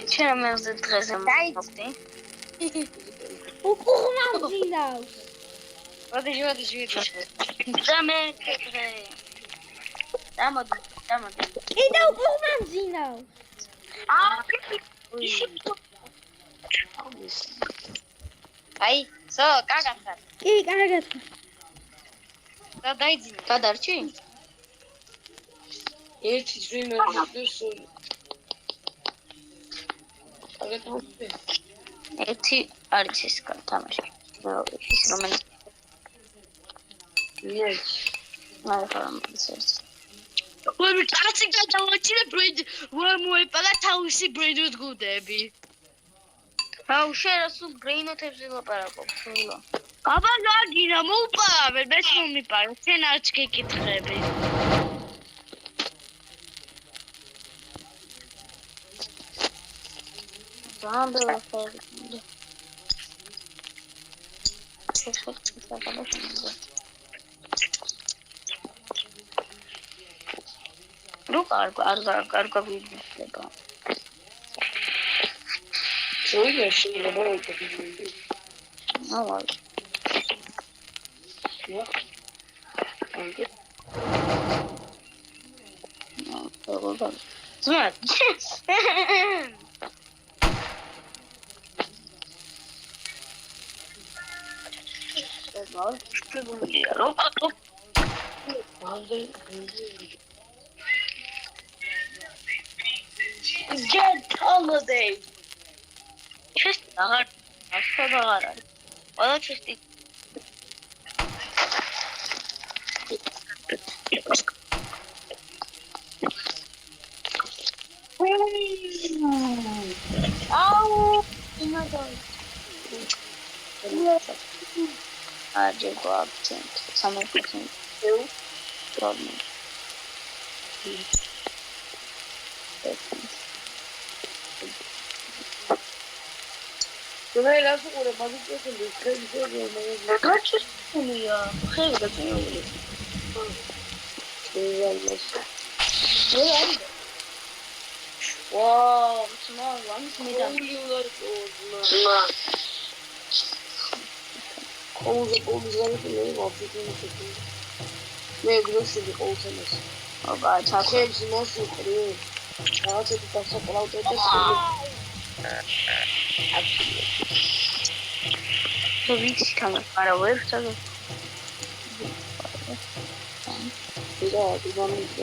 B: Ჩამერზე დღეზე მოვხდი.
A: უკუღმამძინავს.
B: ვადი. დამეკრე. დამოდი.
A: კიდე უკუღმამძინავს.
B: აი, სო, კაგახარ.
A: კი, კარგად.
B: და დაიძინე. გადარჩი?
C: ერთი ძვიმერს
B: ერთი არის ეს თამაში. ის რომელიც
C: ვები კაცი გადავაჭირე ბრედ მოეპარა თავისი ბრედოს გუდები.
B: აუ შენ სულ ბრეინოთებს ვილაპარაკობ სულო.
C: აბა ნაგინა მოუპარავე მეც მომიპარე შენ არც გეკითხები. კარგა ვიდეო.
B: შეიძლება შეიძლება ვიკეთო.
C: ავალ. Смотри.
B: Get holiday.
C: Честно, ага. А что дагара? Ода честно.
B: Ау! Надо.
C: А, джего акцент. Самый акцент. Ладно.
B: Давай раз уже подойдём до конца.
C: Как чувствую я? Хей, да ты не Вау, смотри, ладно, смотри.
B: მე გლოსები ყოველთვის.
C: აბა, ჩახე.
B: ჩემს მოსუხრი. რაღაცები დასაკრავდა და
C: თუ ვიცი თამარ, არა ვერ ვცადო.
B: და დიმამის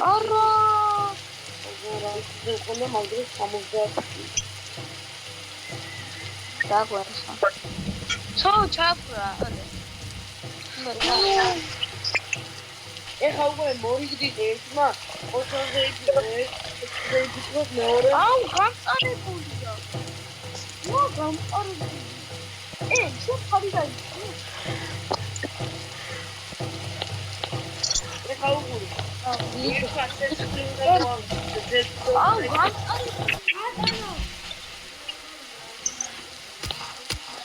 C: არა.
B: რა ისე ხოლმე მაგდროს 60.
C: დაგვარსა. ცო ჩაფრა, არა.
B: ეხა უკვე მორიგდით ერთმა 20-ზე იქნება მეორე.
C: აუ, გამწარებულია. ვა, გამწარებული. შენ ხარი დაიწყო.
B: ეხა უკვე. აუ,
C: გამწარებული.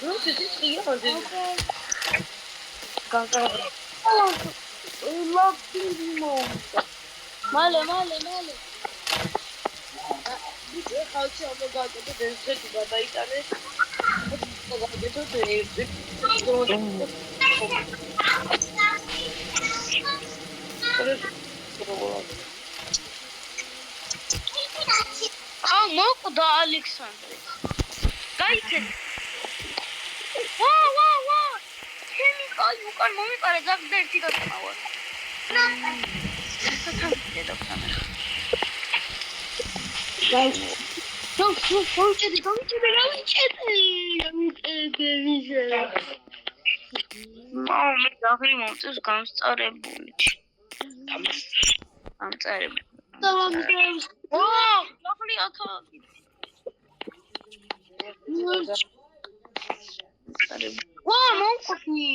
B: ნუ შეიძლება ხიო
C: გამწარებული.
B: ლაფინო.
C: მალე.
B: ხალხი ამო გაკეთე დენსეთი გადაიტანე.
C: აუ, მოკვდა ალექსანდრე. გაიქეთ. ვა! ჩემი კაი უკან მომიყარე, ზაგდა ერთი გაწმავა. გავიჭედი. მე დაღლი მომწევს გამსწარებული. გამწარებული. ვა, დაღლი ათო. ვა, მომხდნი.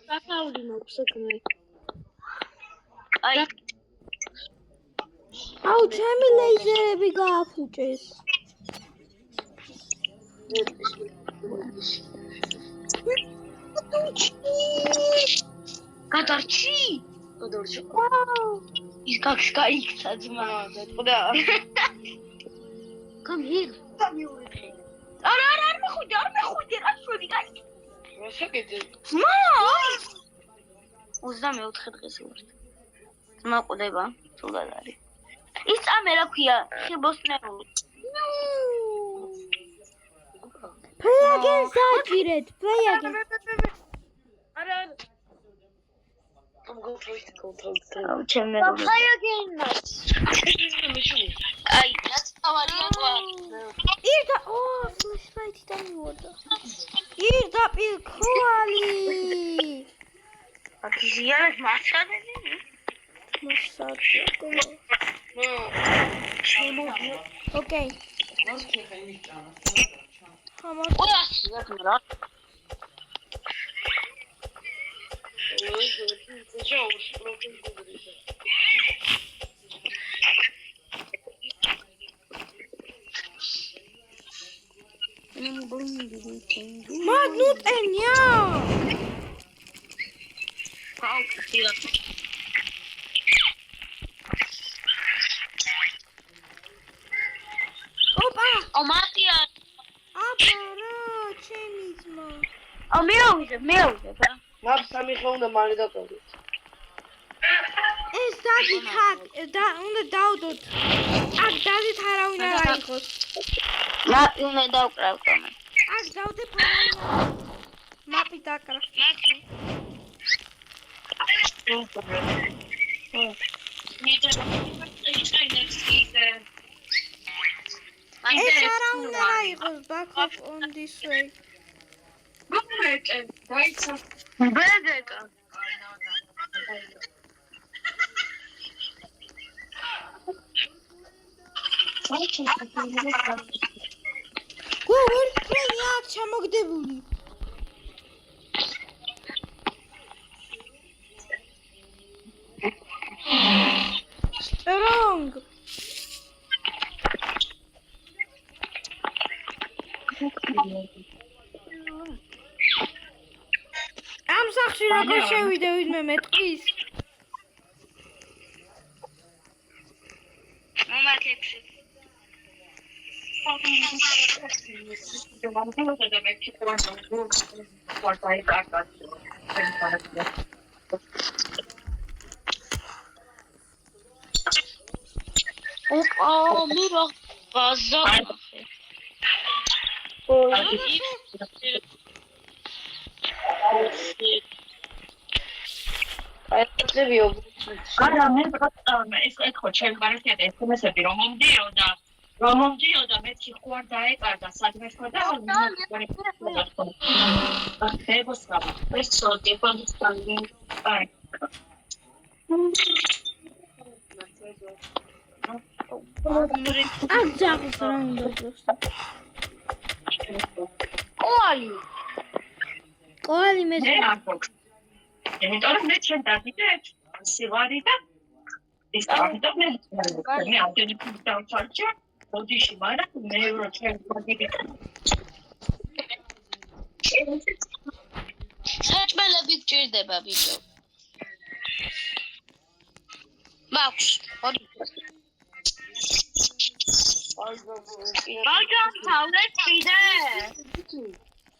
B: საკაული მოხსოქნე.
C: აი,
A: აუ, ჩემი ლეიზერები გააფუჭეს.
C: გადარჩი. ის გაიქცა ძმა.
B: ხოდა.
C: Come here. არა, მეხუდი, რა შვები გაიქცა.
B: რასაკეთე?
C: ძმა! 24 დღეს ვარ. ძმა ყვდება, თულად არის. ის წამე რა ქვია, ხიბოსნეული.
A: ფლაგენ საჭირეთ, ფლაგენ.
B: არა.
C: აუ, ჩემი აი, რაც ავარია გვაქვს.
A: ირდა, ფლეშლაითი დამივარდა. ირდა პირქოალი.
C: აქ ზიანას მაჩადები?
A: მოსაჭო. ოკეი. ხამა.
C: ყველას რა?
A: უტენია. ოპა,
C: მარტია.
A: აბა რა, ჩემი ძმა.
C: მეუზე.
E: მაგ სამი ხე უნდა მალე დაკავდეთ.
A: ეს დადით აქ, უნდა დავდოთ. აქ დადით არავინ არ აიღოს.
C: უნდა დავკრავ კომენტ.
A: აქ დავდეთ არავინ. მაპი დაკრა. ეს არა უნდა აიღოს back up on this way.
C: ბეზეკა.
A: გუგლ ფრენი აქ ჩამოგდებული. Strong. ამ სახში როგორ შევიდე ვინმე მეტყვის?
C: მომაკეცი. ოპა, მირო ბაზა.
E: აიწევიო.
D: არა მე ეს ხო ჩემ პარტიად SMS-ები რომ მომდიოდა მეთქი ხო არ დაეკარდა სადმე ხო და ხებოს რა ეს სოდი პონსტანტი აი
A: აქ ძაღლს რა უნდა ზუსტად? ყვალი მე
D: იმიტომ რომ მე ჩემ დაგიდეთ სივარი და ის დავიდო მე ავდენი დავწარჩა ბოდიში მაგრამ მე რო ჩემ დაგიდეთ
B: საჭმელები გჭირდება ბიჭო მაქვს
C: ბაჯამ თავეთ კიდე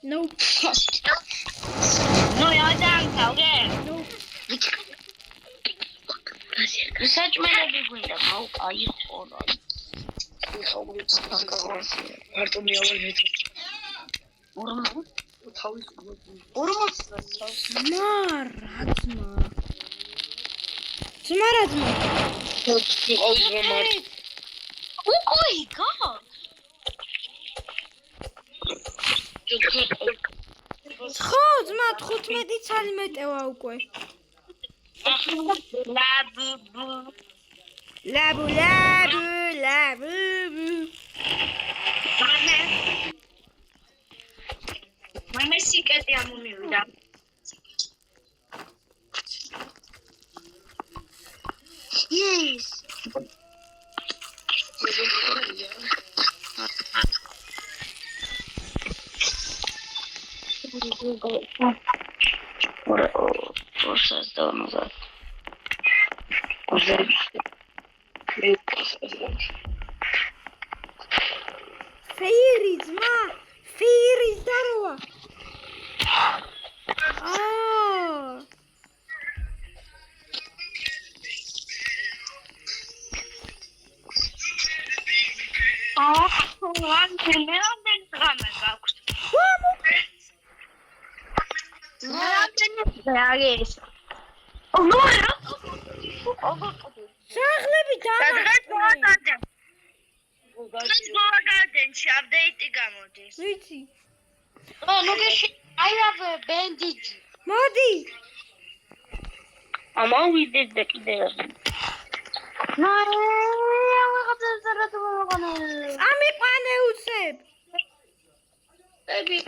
A: no
C: ნუ იადამ თავე საჭმელები გვინდა აი ხოლმე
E: მარტო მიავალ
A: ძმარაძმა
C: უკოი გა
A: ხო ძმა 15 ცალი მეტევა უკვე ლაბუ
C: მე სიკეტი ამომივიდა yes Forças назад.
A: Фейри, ძმა, фейри здорово. სახლები დამარცხდა.
C: Update გამოდის.
A: ვიცი.
B: no I have a bandage
A: მოდი.
C: ამოვიდეთ და კიდე
A: ამიყვანე უცებ.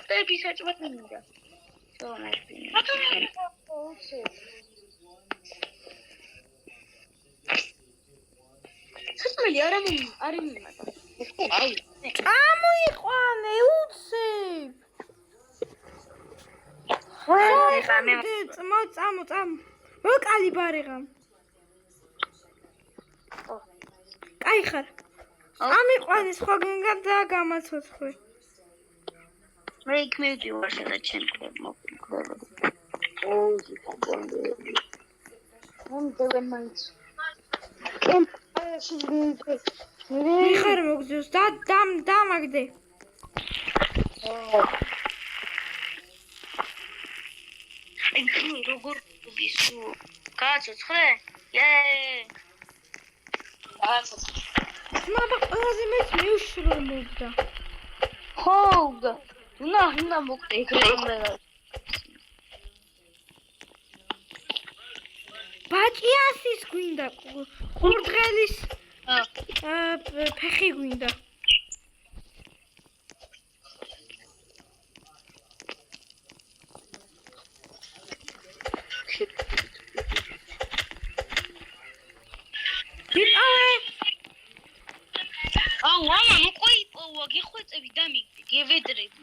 C: ბები საჭმელია. საჭმელი არ მიმატა. აი,
A: ამოიყვანე უცებ. წამო. მოკალი ბარეღა. კაი ხარ. ამიყვანე სხვაგან და გამაცოცხლე.
C: მე იქ მივდივარ სადაც ჩემ მოკლებოდა. მომდევენ მაინც.
A: მიხარ მოგზოს და დამაგდე.
C: აი როგორ ვისო? გააცოცხლე? იე!
B: გააცოცხლე.
A: მაბა ყველაზე მეც მეუშრო მოგდა.
C: ხო, უნდა მოკდე ეგრე.
A: ბაჭიასის გვინდა ყურდღელის ფეხი გვინდა.
C: აუ, ამა მოყოიპოვა, გიხვეწები და მიგდი, გევედრები.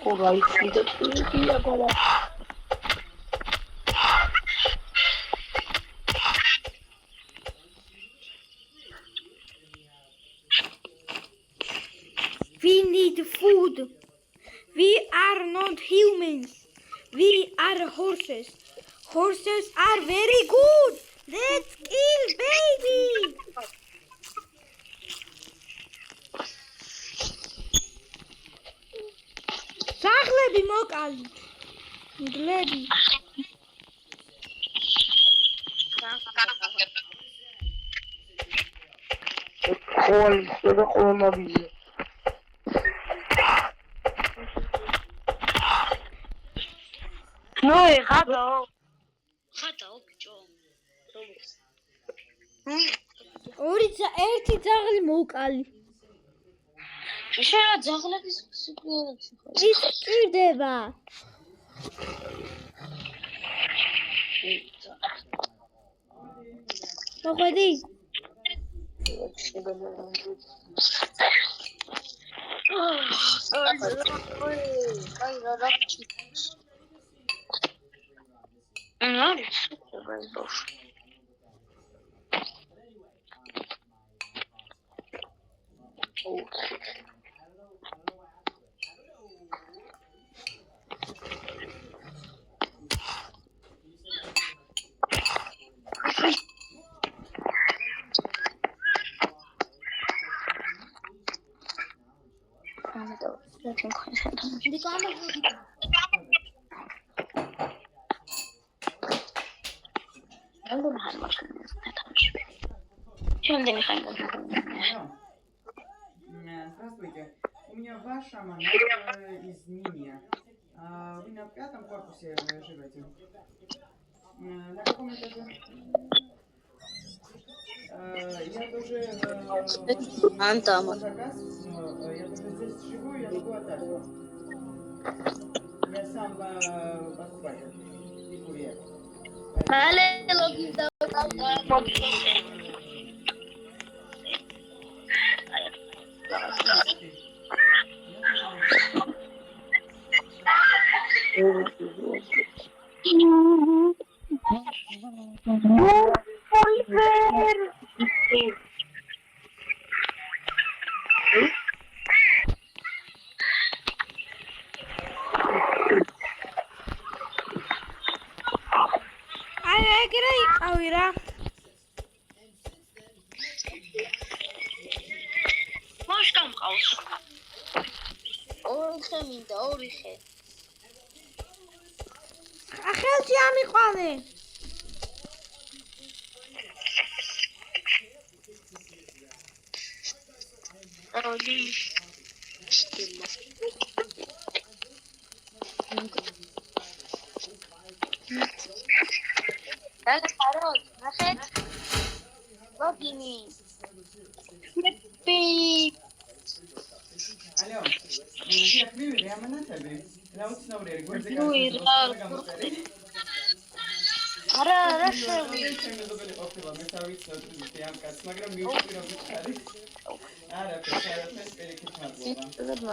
E: Ora isi da tira bala.
A: We need food. We are not humans. We are horses. Horses are very good. Let's kill baby. სახლები მოკალი. მგლები.
E: Xo'sh, da qo'ymabiz.
C: ნოე, ხატაო ბიჭო.
A: ერთი ძაღლი მოკალი.
C: შეერა ძაღლების სიკვდილებში ხარ.
A: ის ჭირდება. მოყვედი?
C: აი რა რაკჭი. არის ბავშვი.
F: Здравствуйте. У меня ваша мама из Нини. Вы на 5-м корпусе живете? На каком этаже? Я тоже заказ. Я тоже здесь живу, я могу отдать. Я сам покупатель и курьер.
A: ეგრე იყავი რა.
C: მოშკა მყავს. ორი ხე მინდა, ორი ხე.
A: ხელში ამიყვანე.
C: ორი. Carol, nacet? Logini. Beep.
F: Алло, я прямо на тебе. Я уцнул, я говорю,
C: არა
F: ჩემი მეზობელი ყოფილა, მე დავიცნობდი ამ კაცს, მაგრამ მივხვდი რომ არის. არაფერს პირიქით მადლობა.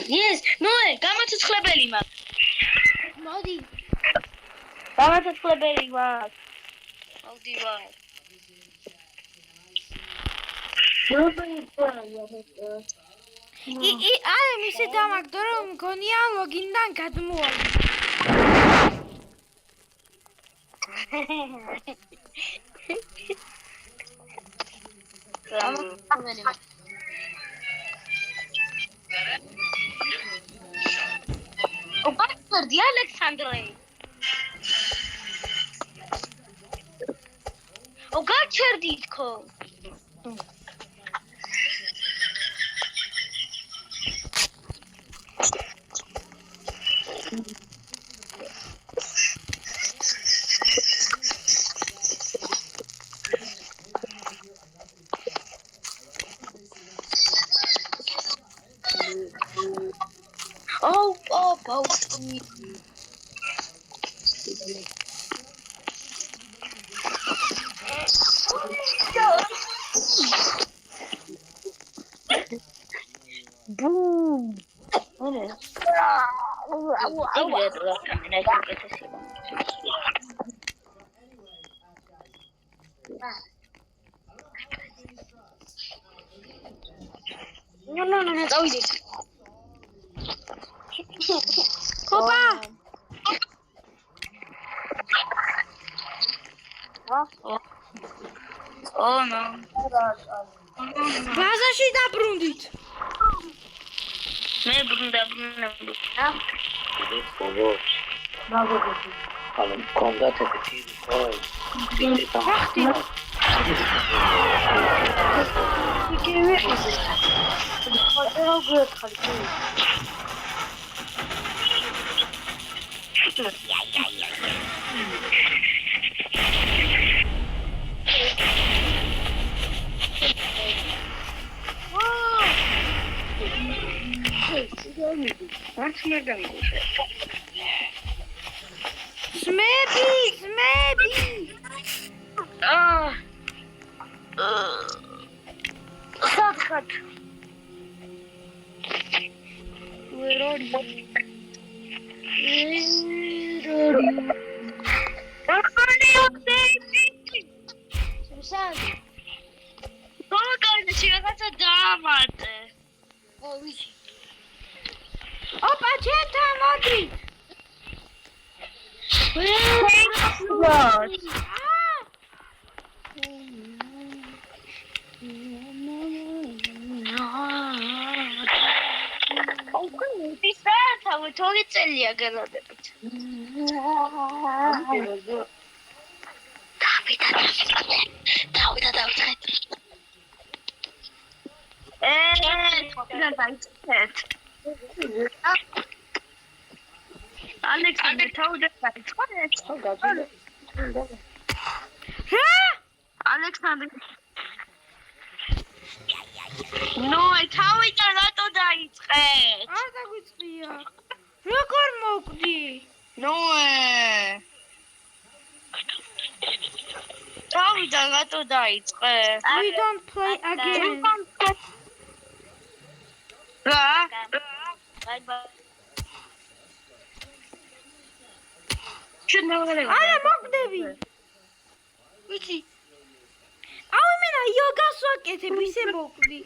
C: Yes, no, გამოცდილებელი მაქვს.
A: მოდი.
C: გამოცდილებელი მაქვს. მოვდივარ.
A: არა მისი დამაგდო რომ მგონია ლოგინიდან გადმოვალი.
C: Obaxardi Alexandre. Ogaçardi tko. Oh. Boom. No, წავიდეთ.
A: Opa!
C: Oh no.
A: ბაზაში დაბრუნდით.
C: მე ბრუნდა.
E: ანუ კონდათ ესეთი
A: Smebi!
C: Sadxat.
A: Opa, ჩემთან მოდი.
C: თორი წელია განადებთ. დავიდა. Alexandre, თავიდან დაიწყეთ. Alexandre. No, თავიდან რატო დაიწყეთ?
A: არ დაგვიწია. როგორ მოვკვდი?
C: No. თავიდან რატო დაიწყეთ?
A: We don't play again. არა მოგდები. ვიცი. იმენა იოგას ვაკეთებ, ისე მოვკვდი.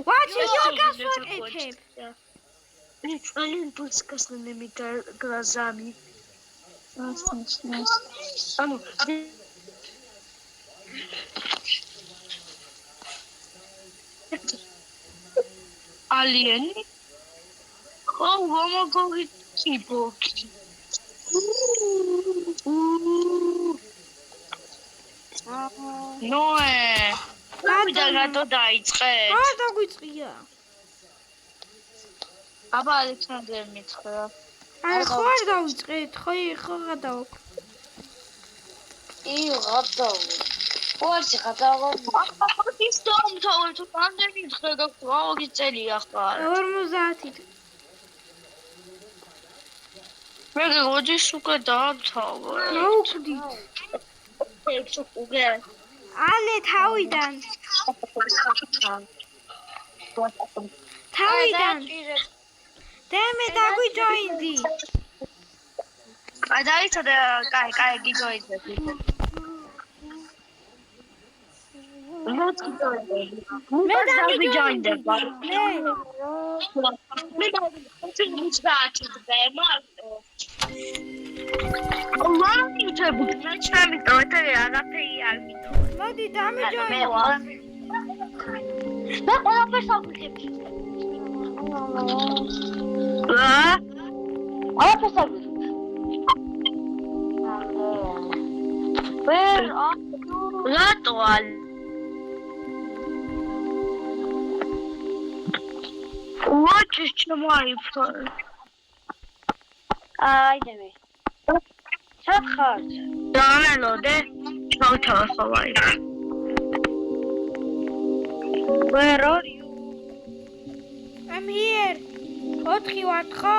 A: ვაჩი იოგას ვაკეთებ.
B: წელი ბუსკასნე მე გაზამი. ანუ Alieni? Oh, vamos con el tipo. Noe. Mitä daitqet?
A: რა დაგვიწყია?
B: აბა ალექსანდრე მითხრა.
A: არ ხო არ დავიწყეთ, ხო გადავ.
C: Ой, ხატავ.
B: ის დამთავრე თუ პანდემი მითხრა და რა გიწელი ახლა.
A: 50.
B: მე გოჯის უკვე დამთავრე.
A: რა უხდით?
B: ეს უკვე
A: ალე თავიდან. თავიდან. დემე დაგვიჯოინდი.
B: აი დაიცადე, კაი, გიჯოინდები.
A: მე დავიჯოინდი.
B: მე დავიჯოინდი. მე ჩემი ტოთე არაფერი არ მიდო.
A: მოდი დამიჯოინდი.
C: და ყველაფერს აღვიძებთ. ყველაფერს აღვიძებთ.
B: რატო ალ Watch ჩემაიფო.
C: აიდემე. სათხარ.
B: დამელოდე. ჩავთავ ხოლმე.
C: Where are you?
A: I'm here. 4 ვარ ხო?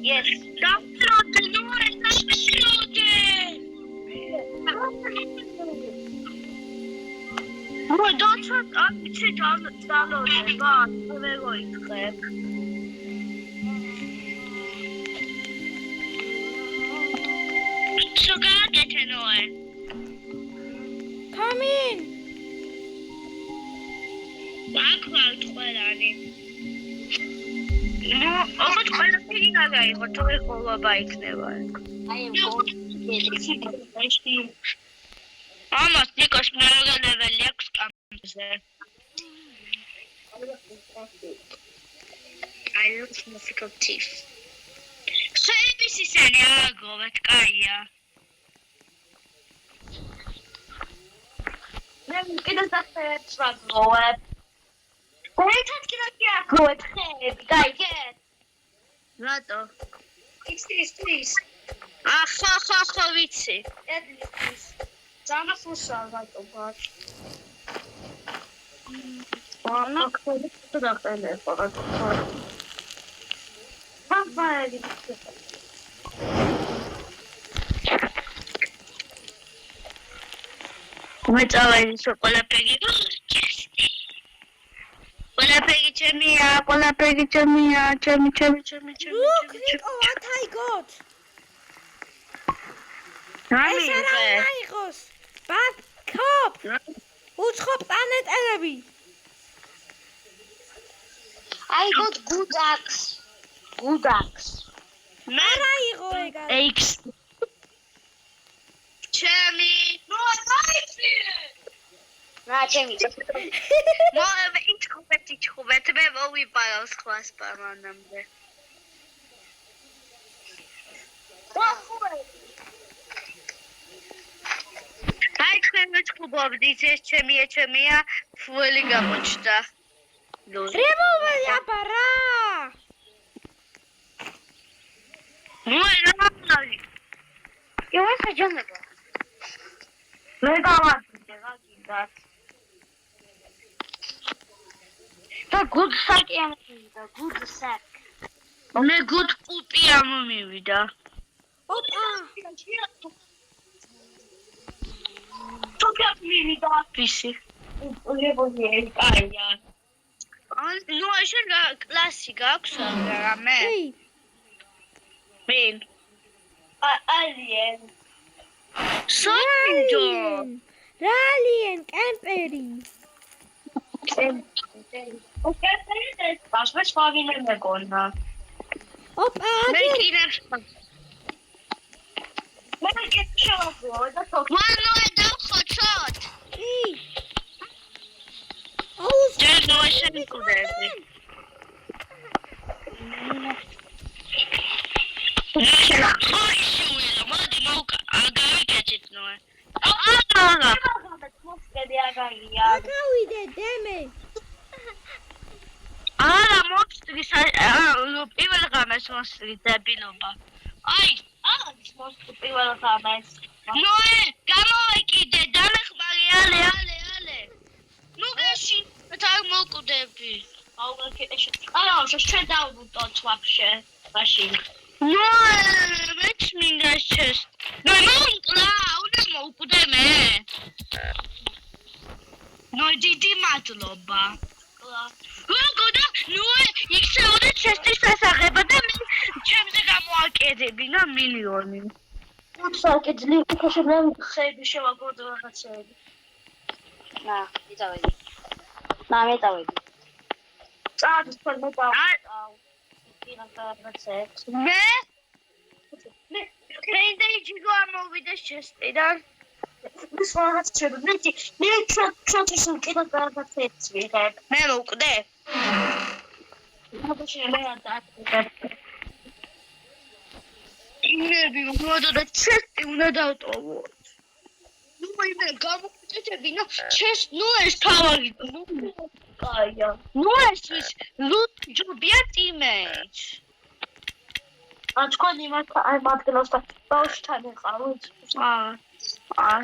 C: Yes.
B: დამელოდე, ნუ ეს დამელოდე. Ой, დოჩა, აიცი დამელოდე, ბა, ვერ მოიწყებ. Noe.
A: Come in.
B: Bakval ყველანი. ნუ, ალბათ ყველაფერი გაგაიღო, თუ ეხოლობა იქნება.
C: აი,
B: ამას ნიკოს მოგელებელი აქვს კამპზე. I love musical teeth. ხეების ისენი აგოვეთ, კაია.
C: კიდე საფერს ვაგოვებ. ერთად კიდე აგოვებ ხეები, გაიგეთ?
B: რატო?
C: ის.
B: ახლა ვიცი.
C: ეს.
B: ძანახუშა რატო ბარ? ანა ხეები დაყენებო რა.
C: ფაფაები.
B: მე წავედი ყველაფერი. ყველაფერი ჩემია, ჩემი.
A: Look, Nico, what I got. ეს არა უნდა იყოს. Bad cop. უცხო პლანეტელები.
C: I got good axe.
A: არა იყო ეგა.
B: X. ჩემი.
C: რა ჩემი.
B: მოე იჩხუბეთ, მე მოვიპარავ სხვა სპარანამდე. აი თქვენ ჩხუბობდით, ეს ჩემია, ფუელი გამოჩნდა.
A: რევოლვერი აბარა.
B: მოე
C: იუეს აჯანება.
B: მე გავარდე რა გინდათ.
C: და good sack.
B: მე good პუპი ამომივიდა.
A: ოპა.
B: თუკი მივიდა აფისი. კაია. ნუ შენ კლასი გაქვს რამე?
A: Hey,
B: ვინ? ალien. სონჯო.
A: Ralien, კემპერი.
D: ბავშვებს ვავინე მეგონა.
A: ოპა,
B: მე
A: აგერ.
B: კიდევ
D: მე კეთილშევაგროვე და
B: ვანო დავხოცოთ.
A: კი. აუ,
B: ჯერ ნოე მკვდები. ოი შუილა, მოდი მოვკა, აგავიკეთეთ ნოე. აა,
D: მოხდები აგარია.
A: აგავიდე დემე.
B: არა მოწდი პირველ ღამეს მოსწდი დებილობა. აი,
D: მოსწდი პირველ ღამეს.
B: ნოე, გამოვეკიდე, დამეხმარი, ale. ნუ გაში, თან მოკუდები.
D: არა, ჩვენ დავუტოთ ვაფშე. მაშინ.
B: ნოე, მეც მინდა შეს. ნოე, მომკლა, უნდა მოვკვდე მე. ნოე, დიდი მადლობა. გოგონა, ნოე, იქ უნდა ჩესტის სასაღება და მე ჩემზე გამოაკეთებინა მილიონი.
D: საერთოდ იქაშებამ ხეები შევაგორდო რაღაცეები.
C: ნა, იცავედი. ნა, მეტავედი.
D: წადის თქვენ მე და
B: მე? მე იჯიგო ამოვიდეს ჩესტიდან.
D: მე სხვა რაღაც შეგვიძლია. მე ჩოთის კიდევ რაღაცებს ვიღებ.
B: მე მოვკვდე.
D: აბა შეიძლება დააწყო.
B: იმები უნდა და ჩესტი უნდა დავტოვოთ. ნუ მე გამოკვეთებინა ჩეს ნუ ეს თავი.
D: კაია.
B: ნუ ეს ის ლუტ ჯობია ტიმეიტ.
D: თქვენ იმათ აი მათგანასთან ბავშვთან იყავით?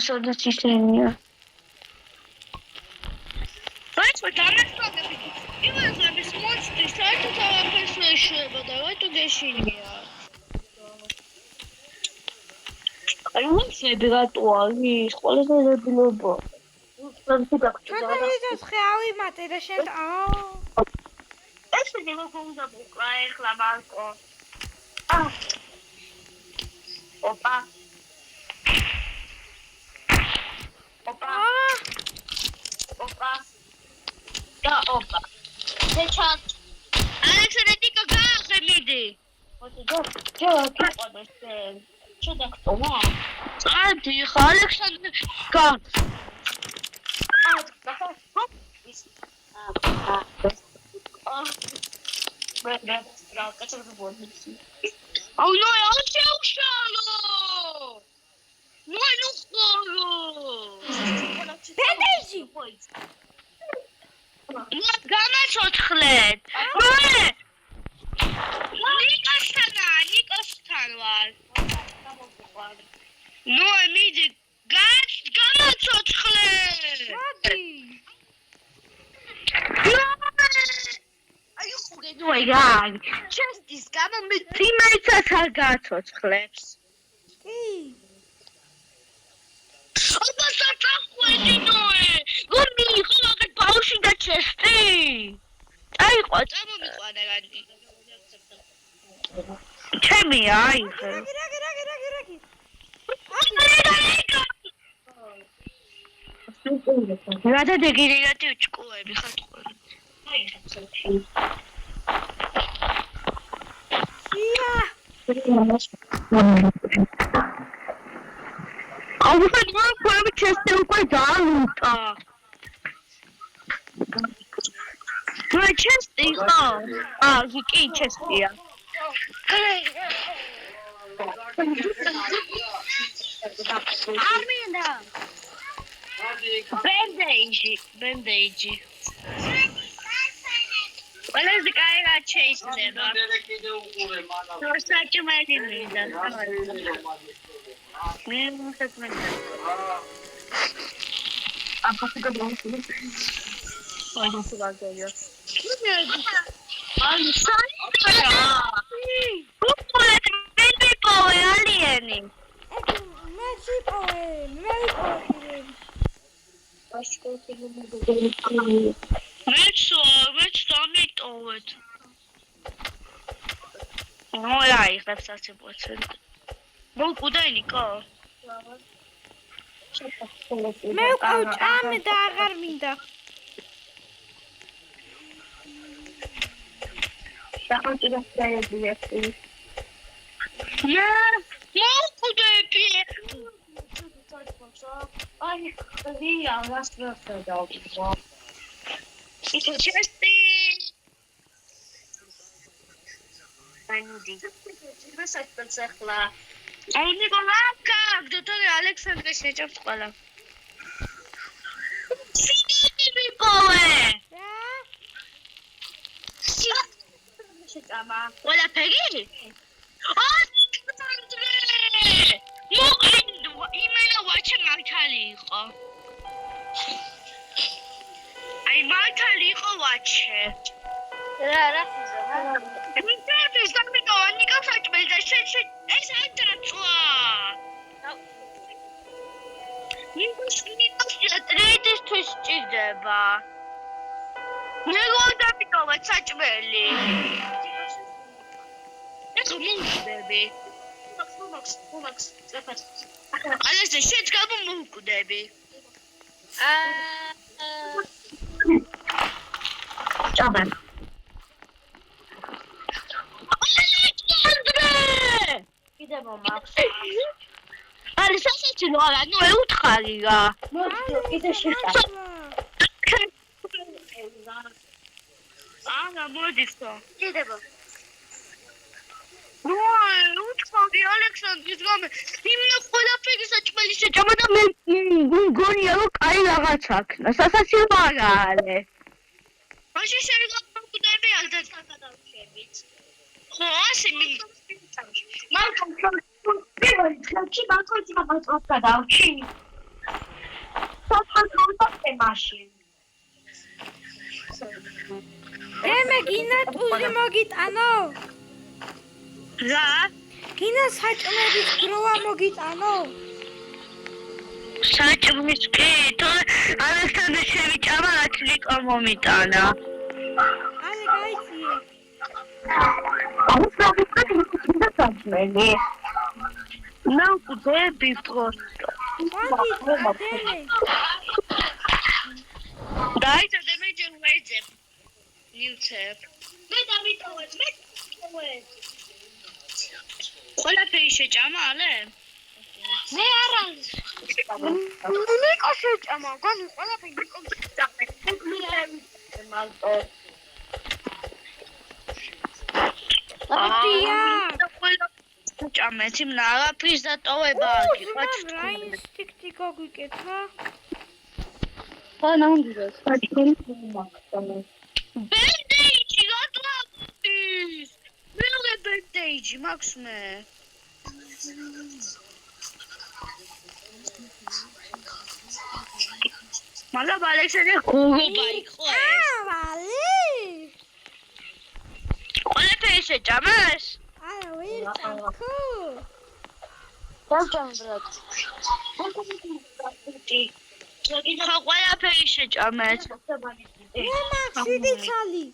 B: სადაც ისენია. რაიცა დამეწოდები. იმას ამის მოწდი საერთოდ აღარაფერს ვერ შეება და რატო გეშინია? აი მოსები რატო არის? ყველაზე დებილობა.
A: ჩვენთვის ხეავი მათე და შენ
D: ეს მე მოგონდა ბუკა ეხლა მარკო. ოპა. და ოპა. შეჩათ.
B: ალექსანდრიკა გაახმიდი.
D: ჩოდაქტომა.
B: წადი ხა ალექსანდრიკა. აუ ნოე აუშალო. ნოე ნუ ხორო.
A: ბენდეიჯი.
B: ნუ გამაცოცხლეთ. ნოე. ნიკოსთან ვარ. ნოე მიდი გამაცოცხლეთ.
A: მადი.
B: აი ხუგე ნოე გაგ. ჩესტის გამო მე ტიმეიტსაც არ გაცოცხლებს.
A: კი.
B: აბა საწახვედი ნოე. გომი ხოლმე ბავში და ჩესტი. აიყო წამომიყვანა რანდი. ჩემი აი.
A: რაგი.
B: რადა დეგირირატი უჭკუები ხატყველი.
A: ია.
B: აუხე გვაქვს ჩესტი უკვე დაალუტა. ნუ ჩესტი ხო? კი ჩესტია. ამინა. ბენდეიჯი. ყველაზე კაი რა შეიძლება. საჭმელი მინდა. მე მოსაწმენდა. აფასიკა დავუსული. აი მოსაგია. აი საერთოდ. უყურეთ მე მიპოვე ალიენი.
A: მე სიპოვე.
B: მეც დამიტოვეთ. ნუ რა იღებს 100%. მოვკვდა ნიკო.
A: მე უკვე ჭამე და აღარ მინდა.
D: სახელმწიფო პროექტია.
B: მოუკვდები.
D: აი, ხლია, ლასტვასა დავკითხო.
B: ისე ჩესტი.
D: მოსახლე.
B: აი ნიკოლაკა, დოქტორ ალექსანდრე შეჭამს ყველა. სიგიპოვე.
D: შეჭამა.
B: ყველაფერი? ალექსანდრე! იმენა ვაჩა მართალი იყო. აი მართალი იყო ვაჩე.
C: რა ხიზა?
B: ეს დამიტო ანიკა საჭმელი და ეს არ დაწვა. ნიკოს ტრეიდისთვის ჭირდება. მეგონა დამიტოვა საჭმელი. ეს მომკვდები.
D: მაქს, წაფად.
B: ალეზე შეც გამომკვდები.
D: ჭაბა.
C: კიდე მომაქვს.
B: არის სასაცილო არა, ნუ ეუთხარი რა.
C: კიდე შეხა.
B: ანა მოდიხო.
C: კიდევ.
B: უთხარი ალექსანდრის გამე. იმენა ყველაფერი საჭმელი შეჭამა და მე მგონია რომ კაი რაღაც აქნა. სასაცილო არა ალე. მაშინ შეგამკვდები ალდა გადავშევით. ხო, ასე მი
D: მანქან პირველი წელში მანქანა გადავჩი. საფრთხე მაშინ.
A: დემე გინა ტუზი მოგიტანო.
B: რა?
A: გინა საჭმების გროვა მოგიტანო.
B: საჭმის კი, ალექსანდრე შევიჭამა ათლიკო მომიტანა.
A: ალე გაიციე.
B: მოვკვდები პროსტო.
A: დემე.
B: დაიცა დემე ჯერ ვეძებ. ნივცებ.
D: მე დამიტოვეთ, მე
B: ყველაფერი შეჭამა ალე?
C: მე არა.
B: ნიკო შეჭამა, გონი ყველაფერი ნიკო შეჭამა.
D: მალტო.
A: ოდია.
B: ჭამეთი მნარაფის დატოვება
A: უზმა რაინს ტიკტი გოგიკეთა.
B: ბენდეიჯი რატოვის? მეორე ბენდეიჯი მაქვს მე. მაგრამ ალექსანდრე გოგობა იყო ეს.
A: ვალე.
B: ყველაფერი შეჭამეს?
A: არა ვერ წამქო.
C: დავჭამ ბრატ.
B: ხო ყველაფერი შეჭამეთ.
A: მე მაქსიდი ცალი.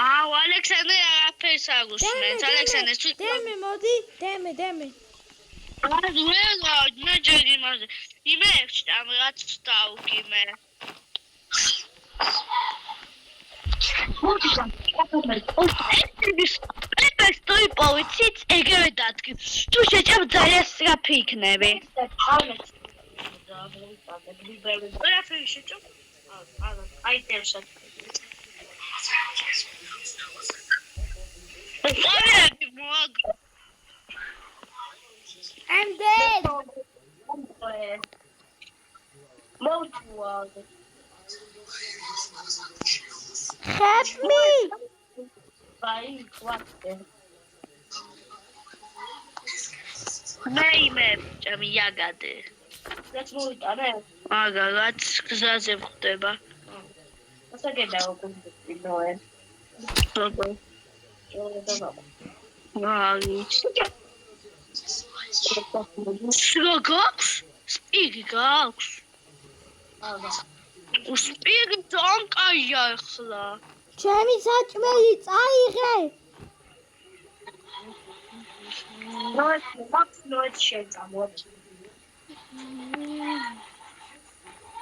B: აუ ალექსანდრე არაფერს არ უსმენს. ალექსანდრე თუ
A: დემე მოდი, დემე.
B: მე ჯერ იმაზე. იმე ვჭამ რაც დავკი მე. ეს ტუიპოვიციც ეგრევე დადგეს. თუ შეჭამ ძალიან სწრაფი იქნები. ყველაფერი შეჭამ.
D: აი დევშად.
B: ყველაფერი მოაგ.
A: I'm dead. Help me.
B: მე იმე ვჭამი იაგადე.
D: რაც მოვიტანე?
B: აგა რაც გზაზე ხდება.
D: ასაგება უკუნდინოე.
B: როგორ? გაქვს? სპიგი გაქვს? სპიგი დონკაია ახლა.
A: ჩემი საჭმელი წაიღე.
D: Max შეწამოთ.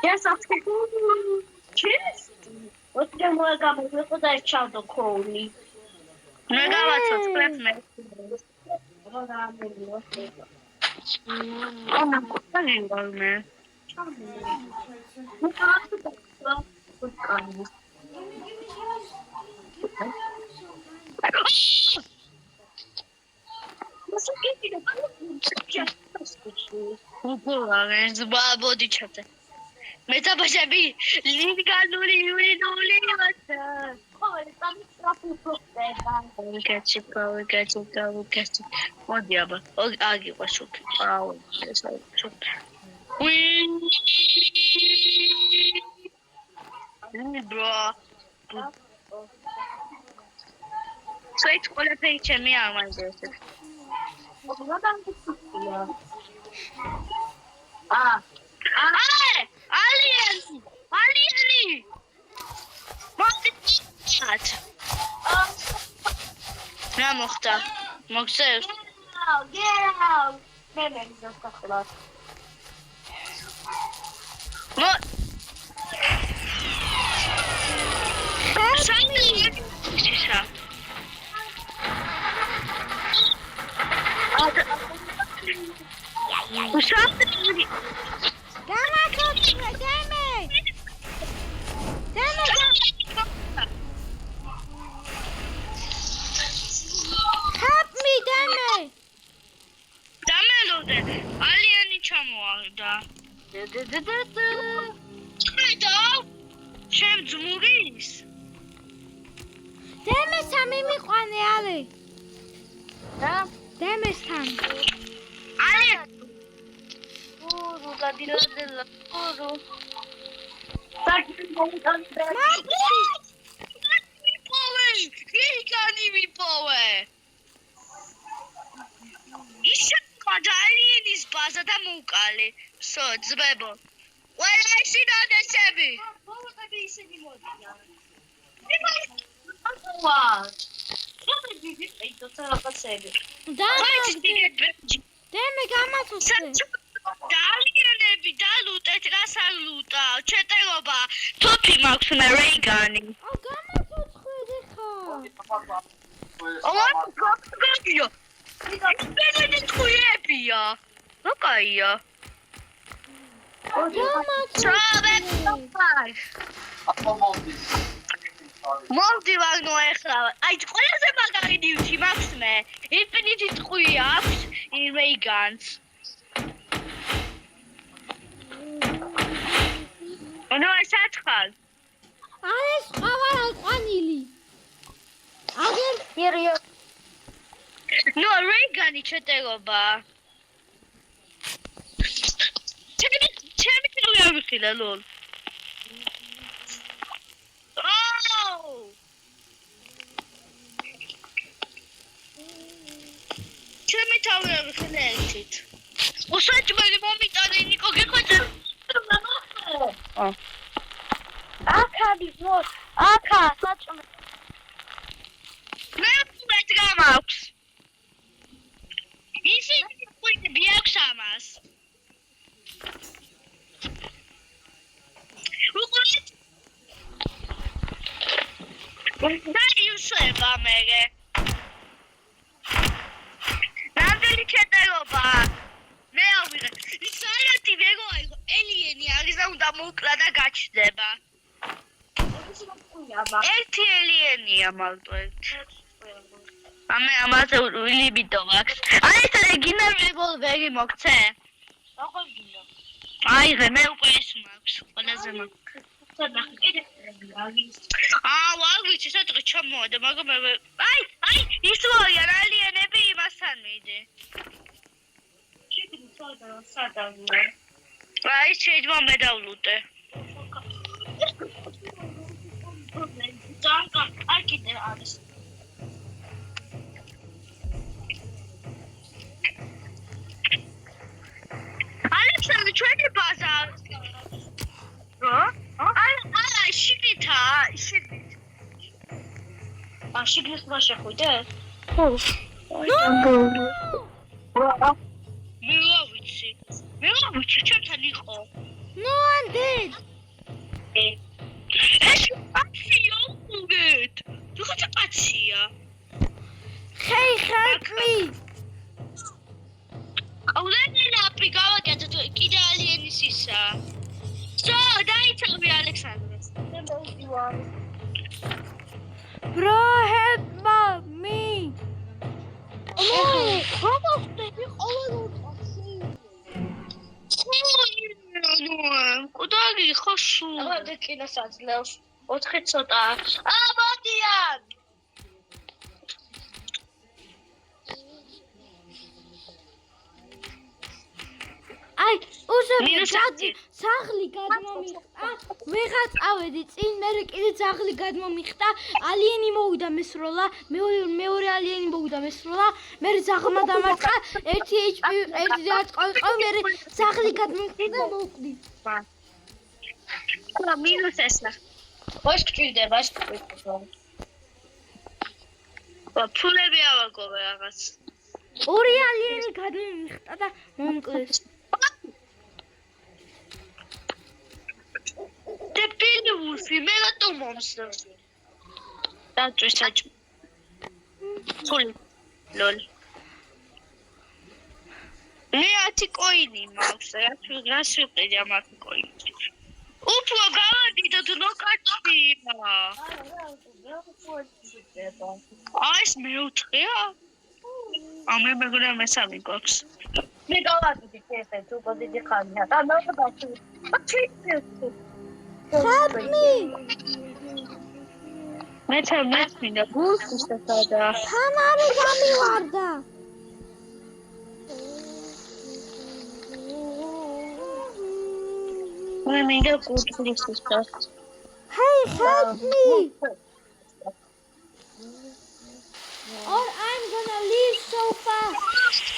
D: Yes, of course. Cheers.
B: ოთხი მოეგამო და ჩავდო ქოული.
C: მე გავაცოთ კლეფმე. ამა კუთანი ვარმე. ეს ბაბოდი ჩატე. მე დაბაშები ლინგანული ვინული ვაცა. Gotcha. მოდი აბა. აგიყვა შუქი. აუ, ეს არის შუქი. Bro. Sweet ყველაფერი ჩემი ამაზე ესე. Alieni! მოდი. რა მოხდა? მოგწევს?
B: Get out! მე გასახლა.
C: Alieni ჩამოაგდა. ჩემ ძმურის?
A: დემესთან მიმიყვანე ალი.
B: რა?
A: დემესთან.
B: ურუ გადილაძელა. ურუ.
C: მიპოვე. ისე გადაალიანის ბაზა და მოკალე. სო ძმებო. ყველა ისინი დადესები.
B: ბოლოები ისინი მოდიან. ვაა.
A: დემე გამაცოცხლე.
C: დაალიანები დალუტეთ რას არ ლუტა. ჩეტელობა თოფი მაქვს მე რეიგანი.
A: გამაცოცხლე ხა.
C: გაგიო. ეს ტყუებია. რა კაია. მოვდი ვაგნო ეხლა. აი ყველაზე მაგარი ნიუჩი მაქვს მე. ინფინიტი ტყვი აქვს რეიგანს. ნუ ეს ათხარ.
A: არის ყავა ყვანილი. აგერ
B: სერიო.
C: ნუ რეიგანი ჩეტელობა. ჩემი თავი ავიხილე ლოლ. ჩემი თავი ავიხილე ერთით. უსაჭმელი მომიტანე ნიკო გიხვეწე.
B: აკადის მოს. აკა საჭმე.
C: მე უბრალოდ გამაქვს. ისინი ყუები აქვს ამას. და იუსება მერე. რამდენი ჩეტელობა? მე ავიღე. ის არათი ვეგო აიღო. ელიენი არის და უნდა მოკლა და გაჩნდება. ერთი ელიენია მალტო ერთი. ამე ამაზე ლიბიდო მაქვს. აი ეს რეგინა რევოლვერი მოგცე?
B: როგორ გინდა?
C: აიღე მე უკვე ეს მაქვს. ყველაზე მაქვს. ვაგვიცი სადღაც ჩამოვიდა, მაგრამ აი, ის როია ალიენები იმასთან მიდი. აი, შეიძლება მე დავლუტე.
B: აი კიდე არის.
C: ალექსანდრე, ჩვენი ბაზა რა? არა, შიგნითა, შიგნით.
B: შიგნით რა შეხვიდე?
C: ხო. მე ვიცი, ჩვენთან იყო.
A: ნუ ანდეთ.
C: ეს მოგეთ. ვიღაცა კაცია.
A: Hey, help me!
C: აუდენი ლაპი გავაკეთეთ კიდე ალიანის ისა. სო, დაიცავი ალექსანდრეს. მე მოვიდივარ.
A: Bro, help me!
C: კუდაგი ხოშუ.
B: აბა დეკინას აძლევს. 4 ცოტა.
C: მოდიან.
A: Ai, უზები
C: მინუს
A: გადი, საღლი გადმომიხტა. ვიღაც ავედი წინ, მე კიდე საღლი გადმომიხტა. ალიენი მოვიდა მესროლა, მეორე ალიენი მოვიდა მესროლა. მე საღლმა დამარცხა, 1 HP, 1 დაწყო, მე საღლი გადმომიხტა და მოვკვდი.
C: რა მინუს ესა.
B: ოშ გჭირდება, ოშ გჭირდება.
C: ფულები ავაგოვე რაღაც.
A: ორი ალიენი გადმომიხტა და მომკლეს.
C: დეპილუსი მე რატომ მომსდევს? დაჭრის საჭმ. ფული. ლოლ. მე 10 კოინი მაქვს, რას ვიყიდი ამ 10 კოინით? უფრო გავადიდოთ ნოკატია. ეს მეოთხეა? მე მეგონა მესამე გვაქვს.
B: მე გავაკეთე ესე თუ გოდიდი ხანია. და მე ვაჩი.
A: Help me!
C: მე მინდა გულს და
A: თანარი გამივარდა.
C: მე მინდა გულს და
A: Hey, help me! Or I'm gonna leave so fast.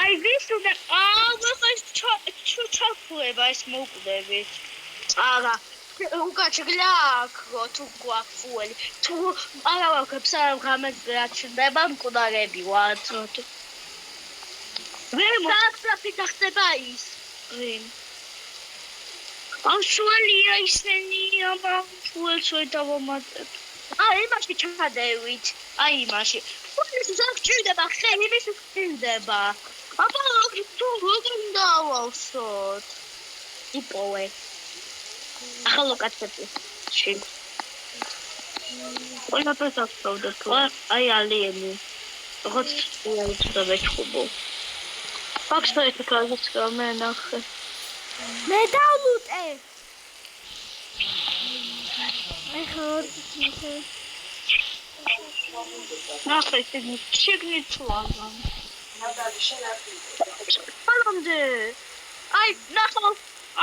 C: აი ვისუნდა ვახას ჩუჩაფუება ეს მოკვდებით.
B: არა. უკაჩგლაკო თუ გვაფუელი. თუ არა ვაკებს არ ღამეს გაჩნდება მკვდარები ვართ.
C: მე
B: საფრაფით ახდება ის.
C: მოგრინ. აუშვალია ისენი ამ ფულს ვერ დავამატებ.
B: იმაში ჩადევით. აი იმაში. ეს ზოგჭირდება ხელი ის ხდება.
C: აბა თუ როგორ დავავსოთ?
B: იპოვე. ახალ კაცები. შენ.
C: ყველაფერს ახსოვდა თუ აი ალიენი. როგორც უცხო ვეჩხუბო. ფაქსტოეთ კაზს მე ნახე.
A: მე დავლუტე. ეხლა
C: ნახე ისინი შეგნით ლაგან. ალამდე. აი ნახო.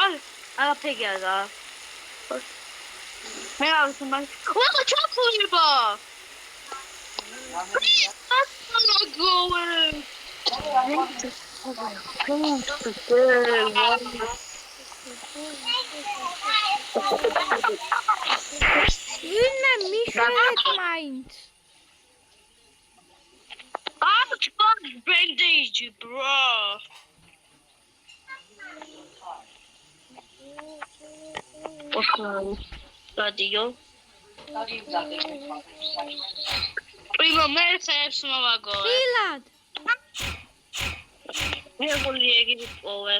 B: არაფერი არა.
C: მე ავსო მაგ. ყველა ჩაქულება.
A: ვინმე მიხვდეთ მაინც.
C: Ouch, bandage, bro. Okay. Radio. Prima me saps novago.
A: ფილად.
C: მე ვოლიეგი პოვე.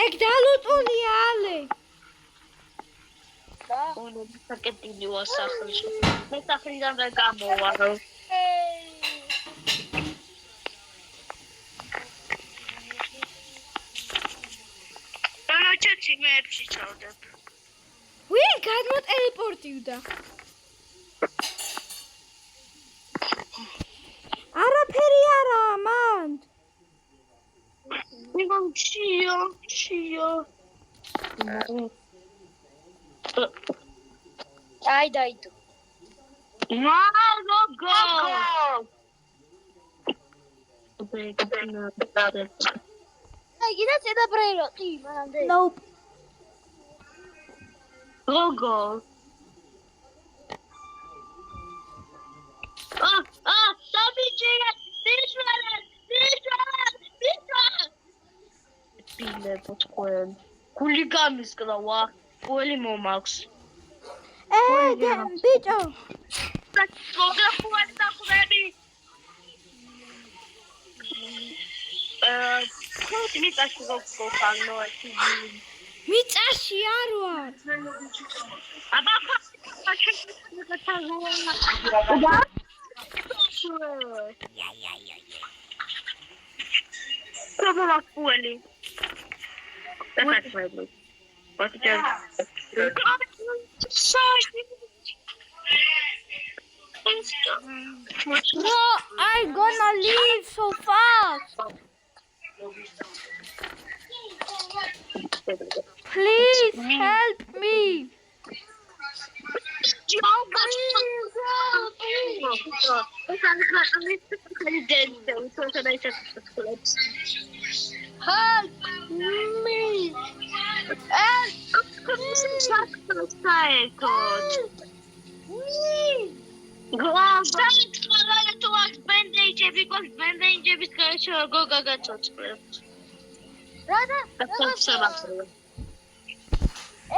A: ეგ დალუტუნია ალე.
C: Ono საკეთილი ვასახლში. მე სახლიდან ვერ გამოვარო. ჩაცი მე ეფში ჩავდებ.
A: ვინ გადმოტელეპორტივდა? არაფერი არა მანდ.
C: მიგონ შიო.
B: აი დაიდო.
C: No go.
B: აი გიდა ცედა ბრეიროტი მანამდე.
A: Nope.
C: Go.
B: გამიჭირე დიშვალ ბილებო თქვენ გული გამისკრავა ყველი მომაქვს
A: ბიჭო
B: ფოტოგრაფუას დახვდები ხოთი მიწაში გოგხანო ეს
A: მიწაში არ ვარ
B: აბა ფოტოგრაფუელი
A: No, I'm gonna leave so fast. Please help me.
B: Help me!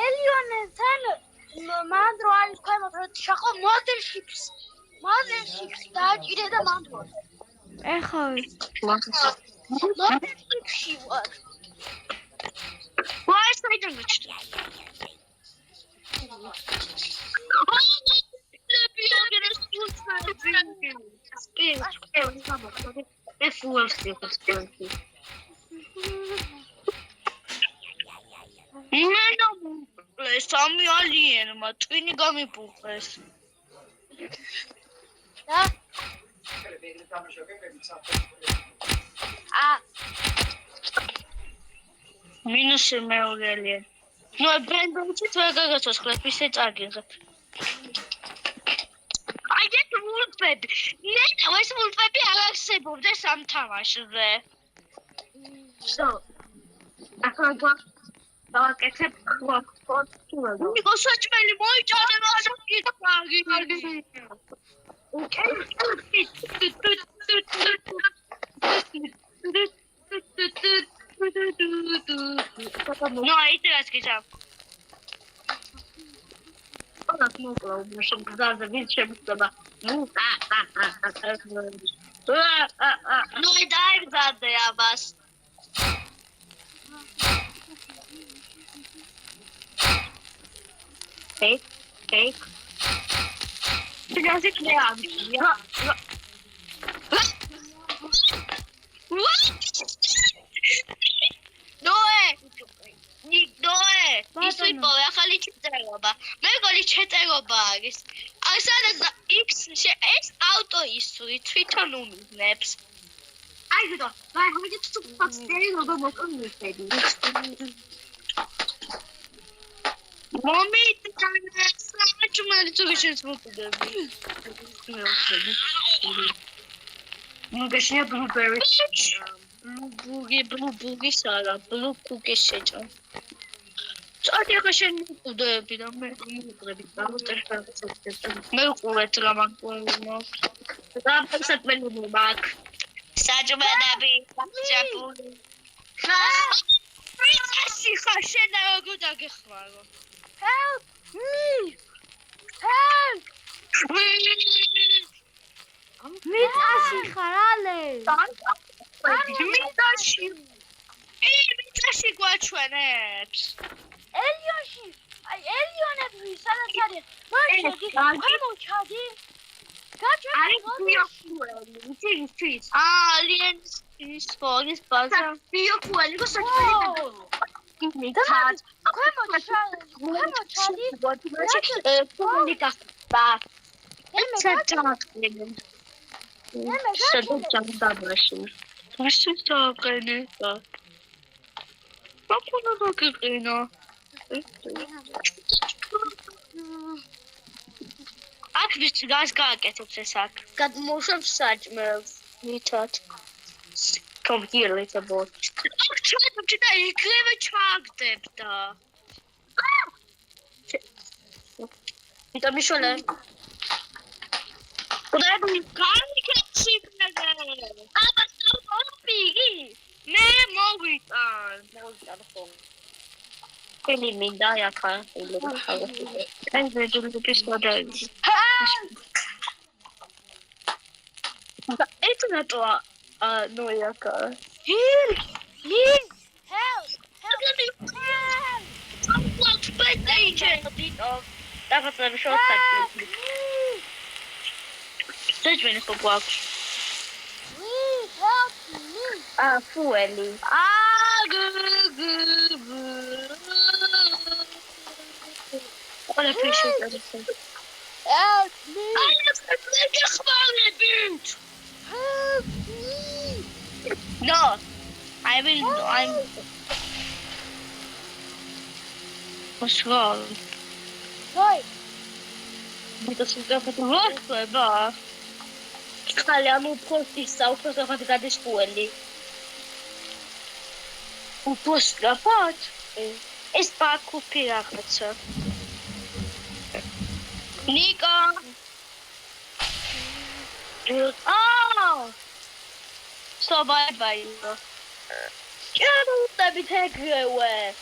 A: Elion'dan mandro არის ქვემოთ რომ შეხო მოდელშიპს დააჭირე და mandro ეხლა მოდელშიპში ვარ
B: Why is my damage? Სამი ალიანმა ტვინი გამიფუღეს.
A: და
B: მინუსი მეორე ალიანი. ნუ ბენდოჩიც ვერ გაგაცოცხლებ ისე წაგიღებ. აი ეს ვულფები. ნენა ეს ვულფები არ არსებობდეს ამ თამაშზე. So. ახლა დავაკეთებ ფოტოები. ნიკო საჭმელი მოიჭადე მასაკი წაგი. No, ahí te vas a quedar. Hola, no, no, son cosas bien chéveres. No, hay dive de abas. Fake. Biraz ekleyelim. Ya. ისე პოვე ახალი ჩეწერობა. მე მგონი ჩეწერობა არის. აი სადაც X ეს ავტო ისური თვითონ უმიზნებს. აი ზედო, ვაი მოიჭით თუ ფაქსტერი როგორ მოკონდები. მომიტანა საჭმელი თუ შეშ მოკდები. მოგეშია blueberry. Blueberry sala, blue cookie შეჭა. Წადი ახლა შენ მიყუდები და მე მიყუდები და მე უყურეთ რა მაგონოს და ფასატმენი მაგ საჭმელები ჩაპული ხა ხა შენ როგორ დაგეხმარო help
A: მიწაში ხარ ალე
B: მიწაში გვაჩვენებს
A: Elionში, აი ელიონები სადაც არის? მოიჭედი, გამოჩადი.
B: Gacha, aliens is fogis baza. Bio fueli go sačmeli.
A: გამოჩადი.
B: Publika. Ba. აქ ვის გას გააკეთებს ეს აქ? გადმოუშვებს საჭმელს. მითად. Come here little boy. აქ ჩაგდებ და იქნებ ჩაგდებ და. და მიშოლა. Куда я буду? Как
C: აბა სოფიგი მე მოვიტან ხო
B: Quindi mi dai a fare quello che favo. Vedo che sto dentro. E tu la tua noi a casa.
A: Please, help!
C: Dapat sobie się odstawić. Coś będzie popłakać.
A: Please help me!
B: Ah, fueli. Olha que chique.
A: Help me! Help me!
C: No, I'm. What's wrong?
A: Doi!
C: To są trochę dorosłe, bo... Spaliamo postissa, cosa fate cadere scuoli? Un posto da parte e spacco per la cazzo. Nico! Oh! Sto bye. Czemu tobie te gryły?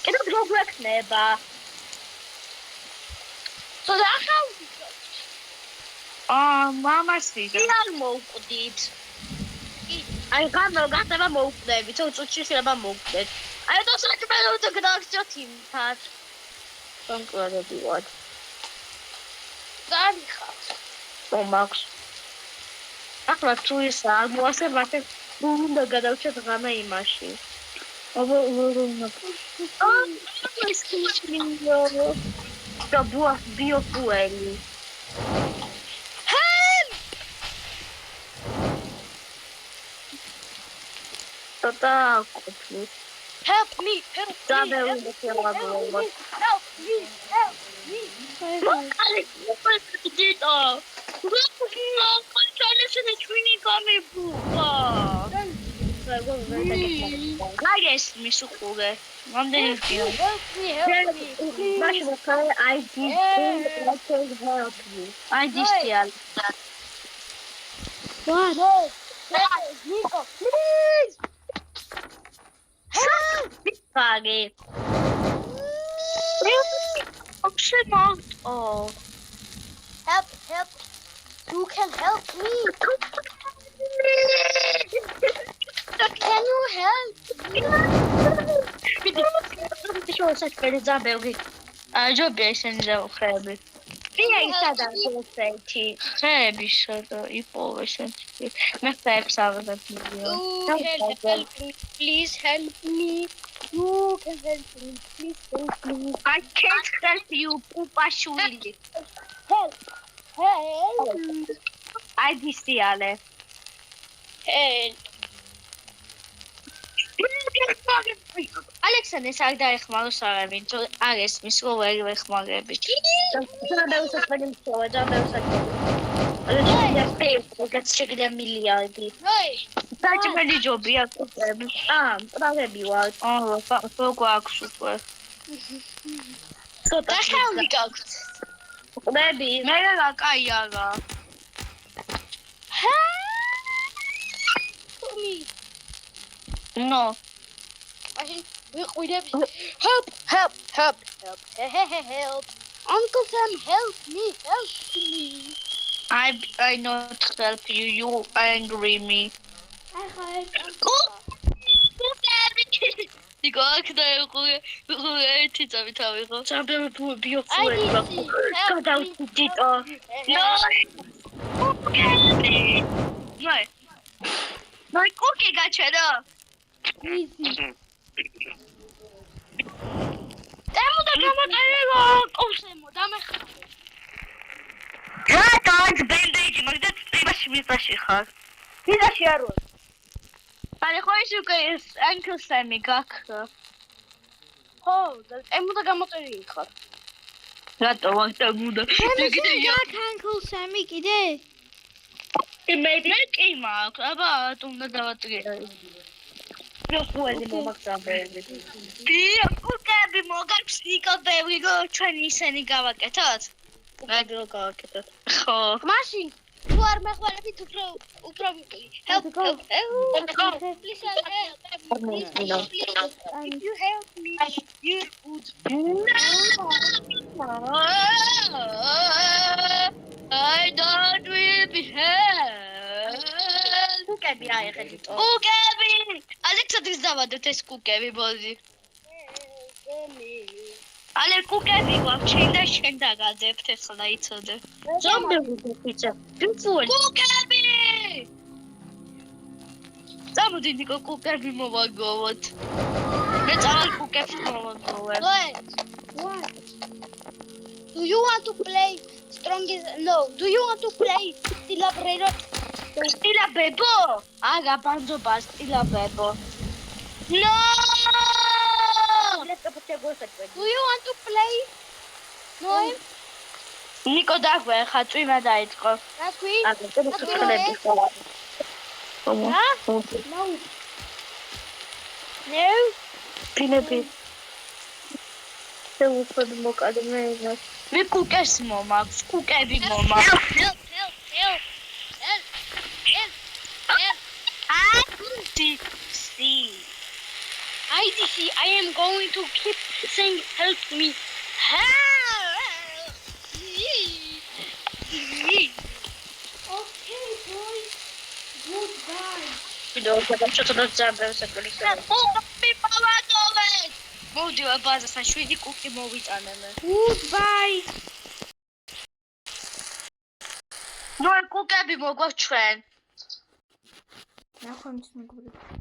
C: Kiedy to neba? Co za chałupka? O, mama świta. Ja mógł dać. A ja gata mógł dać. Co ci się ma mógł dać? A ja to sobie będę to grać co team tak. Są kurde biłać. Daj chas. O Max. Ach, na czuję sam, bo się właśnie dogadał się to na imashi. O, to jest kiszlingo. To była biofueli. To tak, kupił.
A: Help me! Help
C: Zabrał
A: me!
C: do ciała było.
A: Help me! Help me!
C: No, ale super gdy to. No, kończone się na czujnikami bucha. A jest mi suchurę. Mam delikatnie.
A: Help me! Help me!
C: Masz wokalę ID. Help me. ID stial.
A: What? Help! Help! Nico! Please! Help!
C: Pagi. Przemoc. O.
A: Help! Help! You can help me! Can you help me?
C: Deixa eu mostrar pra eles a Belga. A Joby się nie uchybi. I ja i sada polececi. Chybi się to i połowy się. Na chleb sam zapiję.
A: You can help me. Please help me. You can help me. Please help me.
C: I can't help you, pupa świli.
A: Help! Help!
C: ID stiale.
A: Help!
C: Aleksander sagda ihmalı sarabin. To Ares misroveri ihmalı bir. Zaten usat benim çoğu. Zaten usat benim. Ale to ja pewnie, dlaczego miliardy.
A: Hey!
C: Dajcie będzie Joby, jak to zrobię. A, prawie biła. O, to jak super. Co to?
A: Daar gaan we ook.
C: Baby, nee, jak ayaga.
A: Help me.
C: No.
A: Help! Help! Help! Help! Help! Uncle Sam, help me! Help me!
C: I not help you. You angry me. 이거 그다음에 그거 진짜 미쳐요. 잠깐 비어
A: I
C: 보여.
A: did
C: 가다
A: see.
C: 웃지 어. No. 네. 너 고기가 죄다.
A: Easy.
C: 때문에 때리고 없애모 다음에. 야, 너 밴데이지 막 이거 심이다시 하. 이다시 하루. Ale chodź jest Uncle Sammy, jak to?
A: Oh, moet ik allemaal erin gaan.
C: Ja, to wacht, dat moet er.
A: Jak Uncle Sammy idee.
C: Je weet niet eenmaal, maar toen dat wat erin. Ja, hoe is het nog dan baby? Ja, hoe kan je me ook sneaker baby go Chinese en ik ga wat het. Ja, ik ga ook het. Goh.
A: Machine.
B: თუ არ მეხმარებით უფრო help please if you help me you would
C: I don't will be held. კუკები აიღეთ. კუკები! ალექსანდრის დავადოთ ეს კუკები ბოლდი. Ale კუკები გვაქვს და შენ დაგაძებთ ახლა იცოდე. ზომბები გიქიცა. კუკები! წამოდი ნიკო კუკები მოვაგოვოთ. მე წავალ კუკებს მოვაგოვებ.
B: What? Do you want to play strongest? No. Do you want to play Stilabrator?
C: სტილა ბებო? აგა ბანძობა სტილა ბებო. No!
B: Do you want to play? No.
C: ნიკო დაგვეხა წვიმა დაიწყო.
B: That's quick.
C: აგა წვიმები ხო?
B: No.
C: No. Pinები. შეუშვებ მოკადმენა. მე კუკეს მომაქვს, კუკები მომაქვს.
B: Help. IDC, I am going to keep saying help me. Help! Okay, boys. Goodbye.
C: მოდი ბაზასთან 7 კუკი მოვიტანე.
A: Goodbye.
C: ნუ კუკები მოგვაქვს ჩვენ.
A: ნახოთ მეგობრებო.